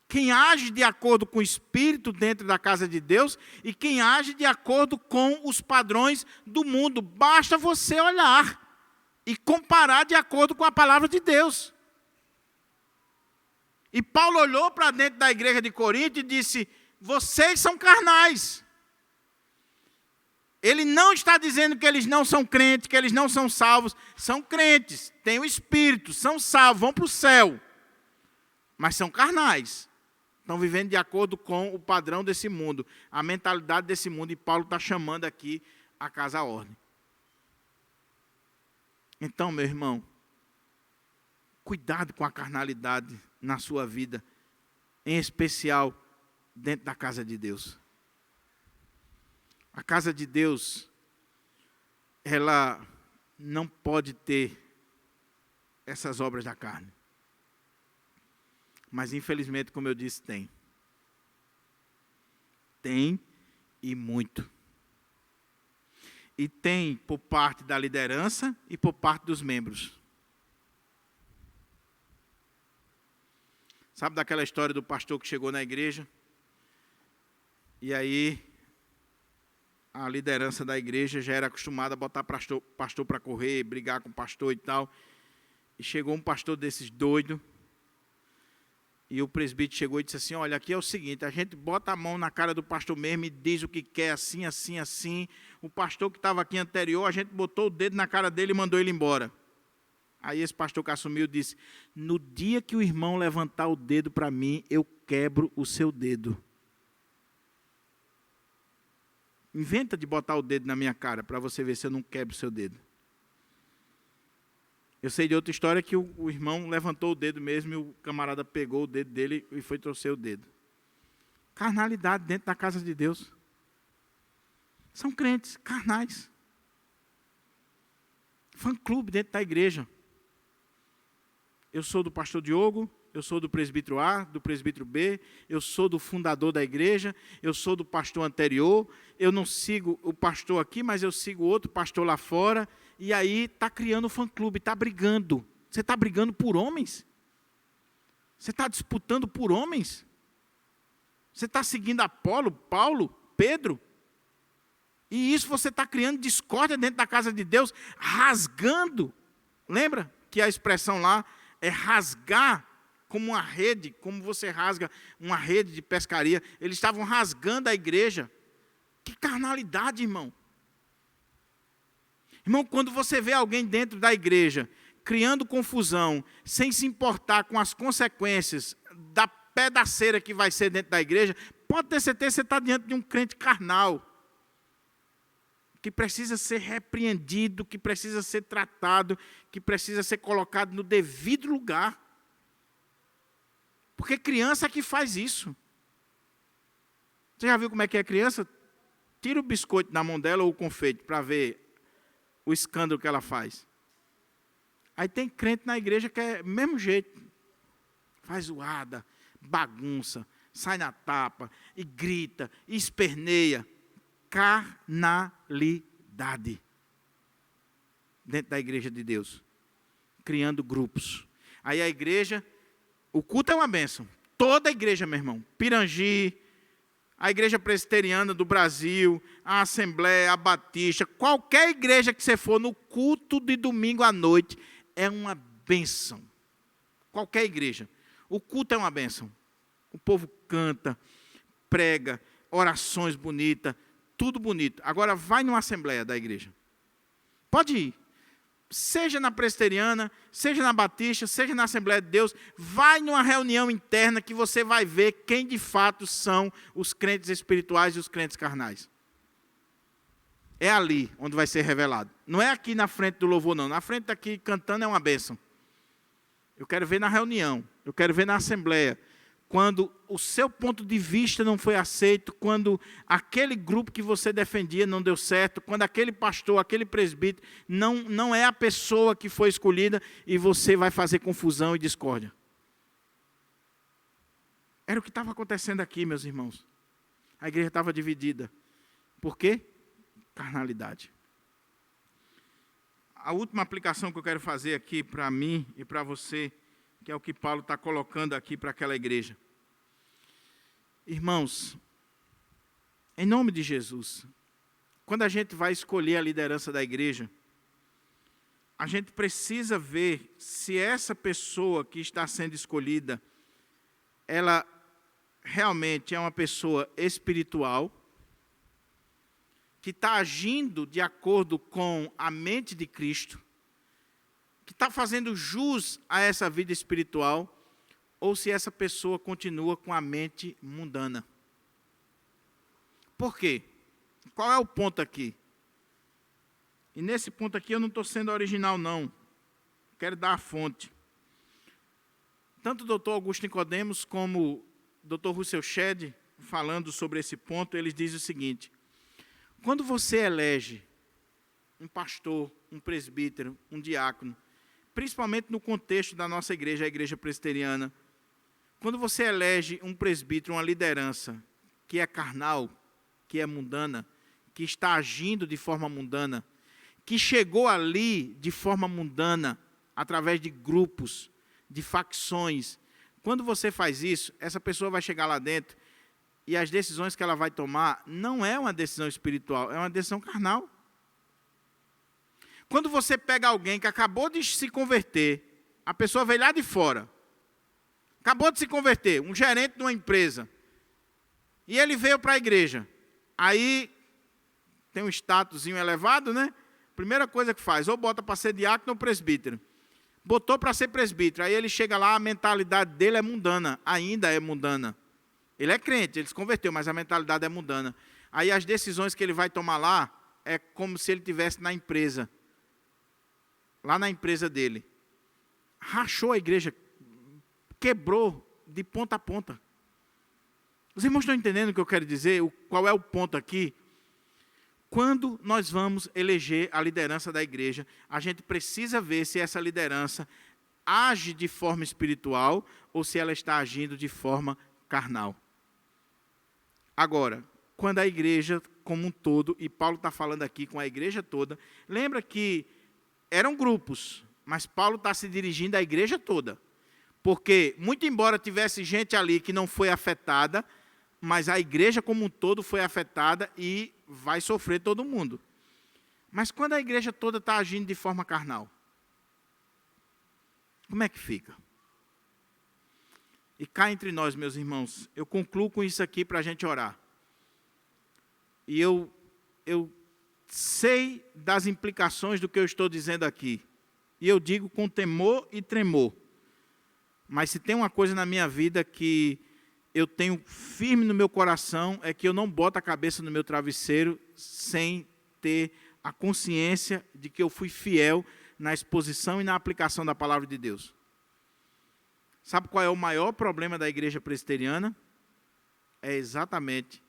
quem age de acordo com o Espírito dentro da casa de Deus e quem age de acordo com os padrões do mundo. Basta você olhar e comparar de acordo com a palavra de Deus. E Paulo olhou para dentro da igreja de Corinto e disse, vocês são carnais. Ele não está dizendo que eles não são crentes, que eles não são salvos. São crentes, têm o Espírito, são salvos, vão para o céu. Mas são carnais. Estão vivendo de acordo com o padrão desse mundo, a mentalidade desse mundo. E Paulo está chamando aqui a casa à ordem. Então, meu irmão, cuidado com a carnalidade na sua vida, em especial dentro da casa de Deus. A casa de Deus, ela não pode ter essas obras da carne. Mas, infelizmente, como eu disse, tem. Tem e muito. E tem por parte da liderança e por parte dos membros. Sabe daquela história do pastor que chegou na igreja? E aí, a liderança da igreja já era acostumada a botar pastor para correr, brigar com o pastor e tal. E chegou um pastor desses doido, e o presbítero chegou e disse assim: olha, aqui é o seguinte, a gente bota a mão na cara do pastor mesmo e diz o que quer, assim, assim, assim. O pastor que estava aqui anterior, a gente botou o dedo na cara dele e mandou ele embora. Aí esse pastor que assumiu disse: no dia que o irmão levantar o dedo para mim, eu quebro o seu dedo. Inventa de botar o dedo na minha cara para você ver se eu não quebro o seu dedo. Eu sei de outra história que o irmão levantou o dedo mesmo e o camarada pegou o dedo dele e foi torcer o dedo. Carnalidade dentro da casa de Deus. São crentes carnais. Fã-clube dentro da igreja. Eu sou do pastor Diogo, eu sou do presbítero A, do presbítero B, eu sou do fundador da igreja, eu sou do pastor anterior, eu não sigo o pastor aqui, mas eu sigo outro pastor lá fora, e aí está criando um fã-clube, está brigando. Você está brigando por homens? Você está disputando por homens? Você está seguindo Apolo, Paulo, Pedro? E isso você está criando discórdia dentro da casa de Deus, rasgando. Lembra que a expressão lá é rasgar como uma rede, como você rasga uma rede de pescaria. Eles estavam rasgando a igreja. Que carnalidade, irmão. Irmão, quando você vê alguém dentro da igreja criando confusão, sem se importar com as consequências da pedaceira que vai ser dentro da igreja, pode ter certeza que você está diante de um crente carnal, que precisa ser repreendido, que precisa ser tratado, que precisa ser colocado no devido lugar. Porque criança é que faz isso. Você já viu como é que é criança? Tira o biscoito da mão dela ou o confeite para ver o escândalo que ela faz. Aí tem crente na igreja que é do mesmo jeito. Faz zoada, bagunça, sai na tapa, e grita, e esperneia. Carnalidade. Dentro da igreja de Deus. Criando grupos. Aí a igreja, o culto é uma bênção. Toda a igreja, meu irmão. Pirangi, a igreja presbiteriana do Brasil, a Assembleia, a Batista, qualquer igreja que você for no culto de domingo à noite, é uma bênção. Qualquer igreja. O culto é uma bênção. O povo canta, prega, orações bonitas, tudo bonito. Agora vai numa Assembleia da igreja. Pode ir. Seja na presbiteriana, seja na Batista, seja na Assembleia de Deus, vai numa reunião interna que você vai ver quem de fato são os crentes espirituais e os crentes carnais. É ali onde vai ser revelado. Não é aqui na frente do louvor, não. Na frente daqui cantando é uma bênção. Eu quero ver na reunião, eu quero ver na Assembleia. Quando o seu ponto de vista não foi aceito, quando aquele grupo que você defendia não deu certo, quando aquele pastor, aquele presbítero, não é a pessoa que foi escolhida e você vai fazer confusão e discórdia. Era o que estava acontecendo aqui, meus irmãos. A igreja estava dividida. Por quê? Carnalidade. A última aplicação que eu quero fazer aqui para mim e para você, que é o que Paulo está colocando aqui para aquela igreja. Irmãos, em nome de Jesus, quando a gente vai escolher a liderança da igreja, a gente precisa ver se essa pessoa que está sendo escolhida, ela realmente é uma pessoa espiritual, que está agindo de acordo com a mente de Cristo, que está fazendo jus a essa vida espiritual, ou se essa pessoa continua com a mente mundana. Por quê? Qual é o ponto aqui? E nesse ponto aqui eu não estou sendo original, não. Quero dar a fonte. Tanto o doutor Augusto Nicodemos como o doutor Russell Shedd, falando sobre esse ponto, eles dizem o seguinte: quando você elege um pastor, um presbítero, um diácono, principalmente no contexto da nossa igreja, a igreja presbiteriana, quando você elege um presbítero, uma liderança que é carnal, que é mundana, que está agindo de forma mundana, que chegou ali de forma mundana, através de grupos, de facções, quando você faz isso, essa pessoa vai chegar lá dentro e as decisões que ela vai tomar não é uma decisão espiritual, é uma decisão carnal. Quando você pega alguém que acabou de se converter, a pessoa veio lá de fora, acabou de se converter, um gerente de uma empresa, e ele veio para a igreja, aí tem um statusinho elevado, né? Primeira coisa que faz, ou bota para ser diácono ou presbítero. Botou para ser presbítero, aí ele chega lá, a mentalidade dele é mundana, ainda é mundana. Ele é crente, ele se converteu, mas a mentalidade é mundana. Aí as decisões que ele vai tomar lá, é como se ele estivesse na empresa, lá na empresa dele. Rachou a igreja, quebrou de ponta a ponta. Os irmãos estão entendendo o que eu quero dizer? Qual é o ponto aqui? Quando nós vamos eleger a liderança da igreja, a gente precisa ver se essa liderança age de forma espiritual ou se ela está agindo de forma carnal. Agora, quando a igreja como um todo, e Paulo está falando aqui com a igreja toda, lembra que eram grupos, mas Paulo está se dirigindo à igreja toda. Porque, muito embora tivesse gente ali que não foi afetada, mas a igreja como um todo foi afetada e vai sofrer todo mundo. Mas quando a igreja toda está agindo de forma carnal, como é que fica? E cá entre nós, meus irmãos, eu concluo com isso aqui para a gente orar. E eu sei das implicações do que eu estou dizendo aqui. E eu digo com temor e tremor. Mas se tem uma coisa na minha vida que eu tenho firme no meu coração, é que eu não boto a cabeça no meu travesseiro sem ter a consciência de que eu fui fiel na exposição e na aplicação da palavra de Deus. Sabe qual é o maior problema da igreja presbiteriana? É exatamente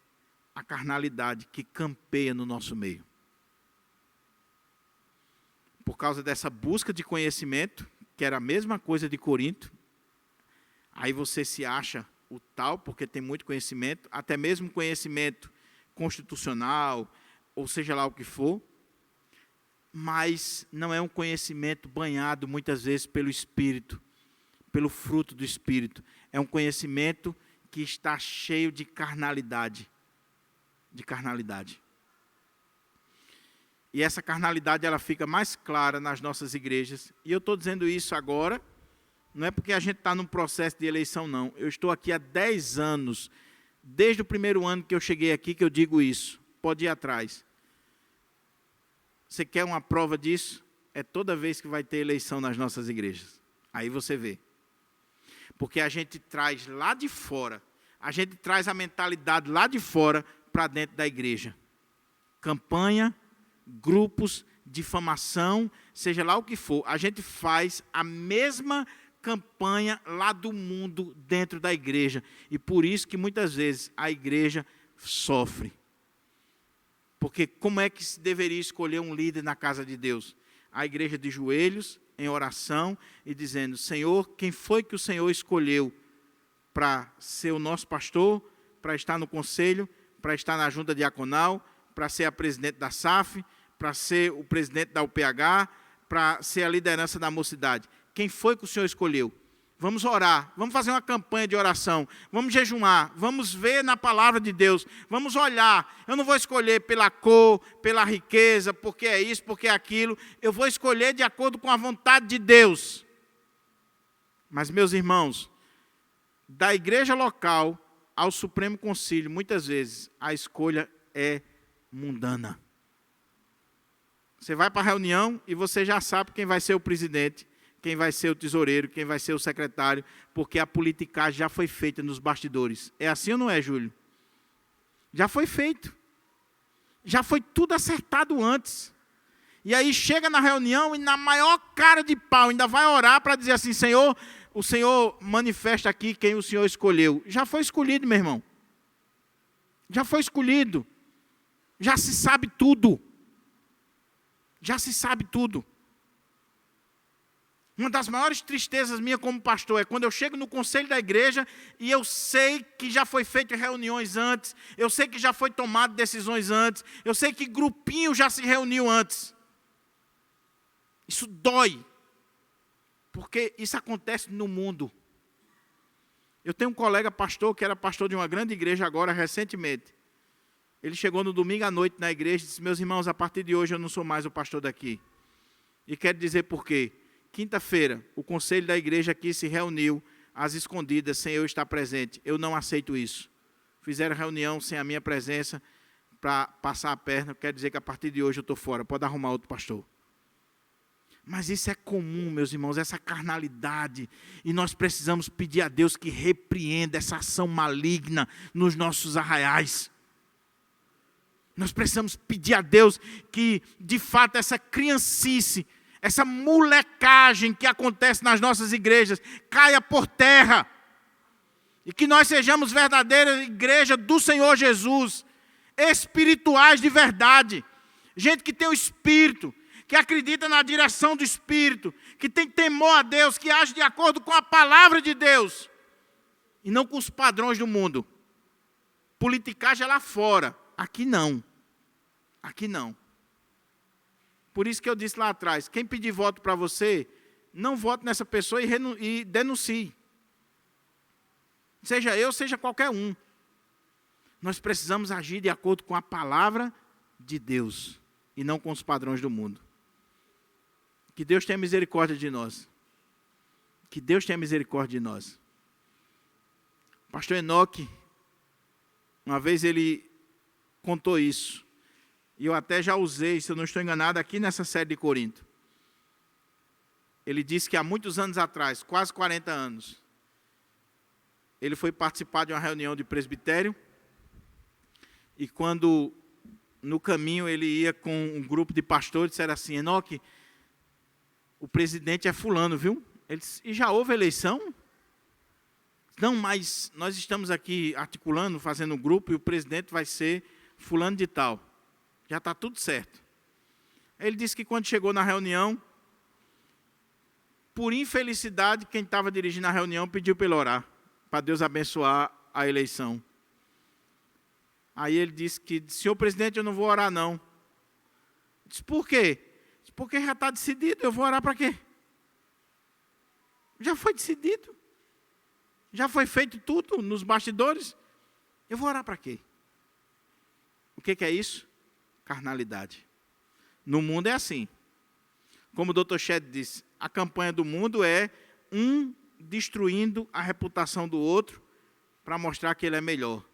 a carnalidade que campeia no nosso meio. Por causa dessa busca de conhecimento, que era a mesma coisa de Corinto, aí você se acha o tal, porque tem muito conhecimento, até mesmo conhecimento constitucional, ou seja lá o que for, mas não é um conhecimento banhado muitas vezes pelo Espírito, pelo fruto do Espírito. É um conhecimento que está cheio de carnalidade. De carnalidade. E essa carnalidade ela fica mais clara nas nossas igrejas. E eu estou dizendo isso agora, não é porque a gente está num processo de eleição, não. Eu estou aqui há 10 anos, desde o primeiro ano que eu cheguei aqui, que eu digo isso. Pode ir atrás. Você quer uma prova disso? É toda vez que vai ter eleição nas nossas igrejas. Aí você vê. Porque a gente traz lá de fora, a gente traz a mentalidade lá de fora para dentro da igreja. Campanha, grupos, difamação, seja lá o que for, a gente faz a mesma campanha lá do mundo dentro da igreja. E por isso que muitas vezes a igreja sofre. Porque como é que se deveria escolher um líder na casa de Deus? A igreja de joelhos, em oração, e dizendo, Senhor, quem foi que o Senhor escolheu para ser o nosso pastor, para estar no conselho, para estar na junta diaconal, para ser a presidente da SAF, para ser o presidente da UPH, para ser a liderança da mocidade? Quem foi que o Senhor escolheu? Vamos orar, vamos fazer uma campanha de oração, vamos jejuar, vamos ver na palavra de Deus, vamos olhar. Eu não vou escolher pela cor, pela riqueza, porque é isso, porque é aquilo. Eu vou escolher de acordo com a vontade de Deus. Mas, meus irmãos, da igreja local ao Supremo Concílio, muitas vezes a escolha é mundana. Você vai para a reunião e você já sabe quem vai ser o presidente, quem vai ser o tesoureiro, quem vai ser o secretário, porque a politicagem já foi feita nos bastidores. É assim ou não é, Júlio? Já foi feito. Já foi tudo acertado antes. E aí chega na reunião e na maior cara de pau ainda vai orar para dizer assim, Senhor, o Senhor manifesta aqui quem o Senhor escolheu. Já foi escolhido, meu irmão. Já foi escolhido. Já se sabe tudo. Já se sabe tudo. Uma das maiores tristezas minha como pastor é quando eu chego no conselho da igreja e eu sei que já foi feito reuniões antes, eu sei que já foi tomado decisões antes, eu sei que grupinho já se reuniu antes. Isso dói, porque isso acontece no mundo. Eu tenho um colega pastor que era pastor de uma grande igreja agora, recentemente. Ele chegou no domingo à noite na igreja e disse: meus irmãos, a partir de hoje eu não sou mais o pastor daqui. E quero dizer por quê. Quinta-feira, o conselho da igreja aqui se reuniu às escondidas, sem eu estar presente. Eu não aceito isso. Fizeram reunião sem a minha presença para passar a perna. Quero dizer que a partir de hoje eu estou fora. Pode arrumar outro pastor. Mas isso é comum, meus irmãos, essa carnalidade. E nós precisamos pedir a Deus que repreenda essa ação maligna nos nossos arraiais. Nós precisamos pedir a Deus que, de fato, essa criancice, essa molecagem que acontece nas nossas igrejas, caia por terra. E que nós sejamos verdadeira igreja do Senhor Jesus, espirituais de verdade. Gente que tem o Espírito, que acredita na direção do Espírito, que tem temor a Deus, que age de acordo com a palavra de Deus, e não com os padrões do mundo. Politicagem é lá fora, aqui não. Aqui não. Por isso que eu disse lá atrás, quem pedir voto para você, não vote nessa pessoa e denuncie. Seja eu, seja qualquer um. Nós precisamos agir de acordo com a palavra de Deus, e não com os padrões do mundo. Que Deus tenha misericórdia de nós. Que Deus tenha misericórdia de nós. O pastor Enoque, uma vez ele contou isso. E eu até já usei, se eu não estou enganado, aqui nessa série de Corinto. Ele disse que há muitos anos atrás, quase 40 anos, ele foi participar de uma reunião de presbitério. E quando, no caminho, ele ia com um grupo de pastores, disseram assim: Enoque, o presidente é fulano, viu? Ele disse: e já houve eleição? Não, mas nós estamos aqui articulando, fazendo um grupo, e o presidente vai ser fulano de tal. Já está tudo certo. Ele disse que quando chegou na reunião, por infelicidade, quem estava dirigindo a reunião pediu para ele orar, para Deus abençoar a eleição. Aí ele disse que: senhor presidente, eu não vou orar não. Eu disse: por quê? Porque já está decidido, eu vou orar para quê? Já foi decidido. Já foi feito tudo nos bastidores. Eu vou orar para quê? O que é isso? Carnalidade. No mundo é assim. Como o Dr. Shedd disse, a campanha do mundo é um destruindo a reputação do outro para mostrar que ele é melhor.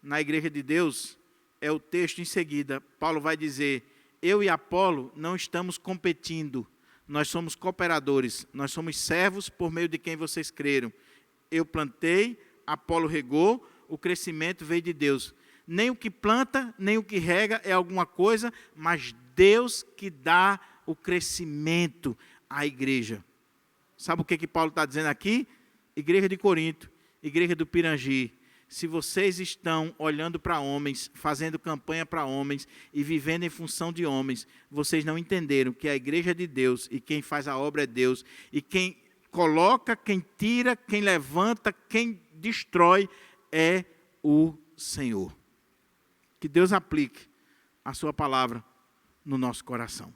Na igreja de Deus, é o texto em seguida. Paulo vai dizer: eu e Apolo não estamos competindo, nós somos cooperadores, nós somos servos por meio de quem vocês creram. Eu plantei, Apolo regou, o crescimento veio de Deus. Nem o que planta, nem o que rega é alguma coisa, mas Deus que dá o crescimento à igreja. Sabe o que Paulo está dizendo aqui? Igreja de Corinto, igreja do Pirangi. Se vocês estão olhando para homens, fazendo campanha para homens e vivendo em função de homens, vocês não entenderam que a igreja é de Deus e quem faz a obra é Deus. E quem coloca, quem tira, quem levanta, quem destrói é o Senhor. Que Deus aplique a sua palavra no nosso coração.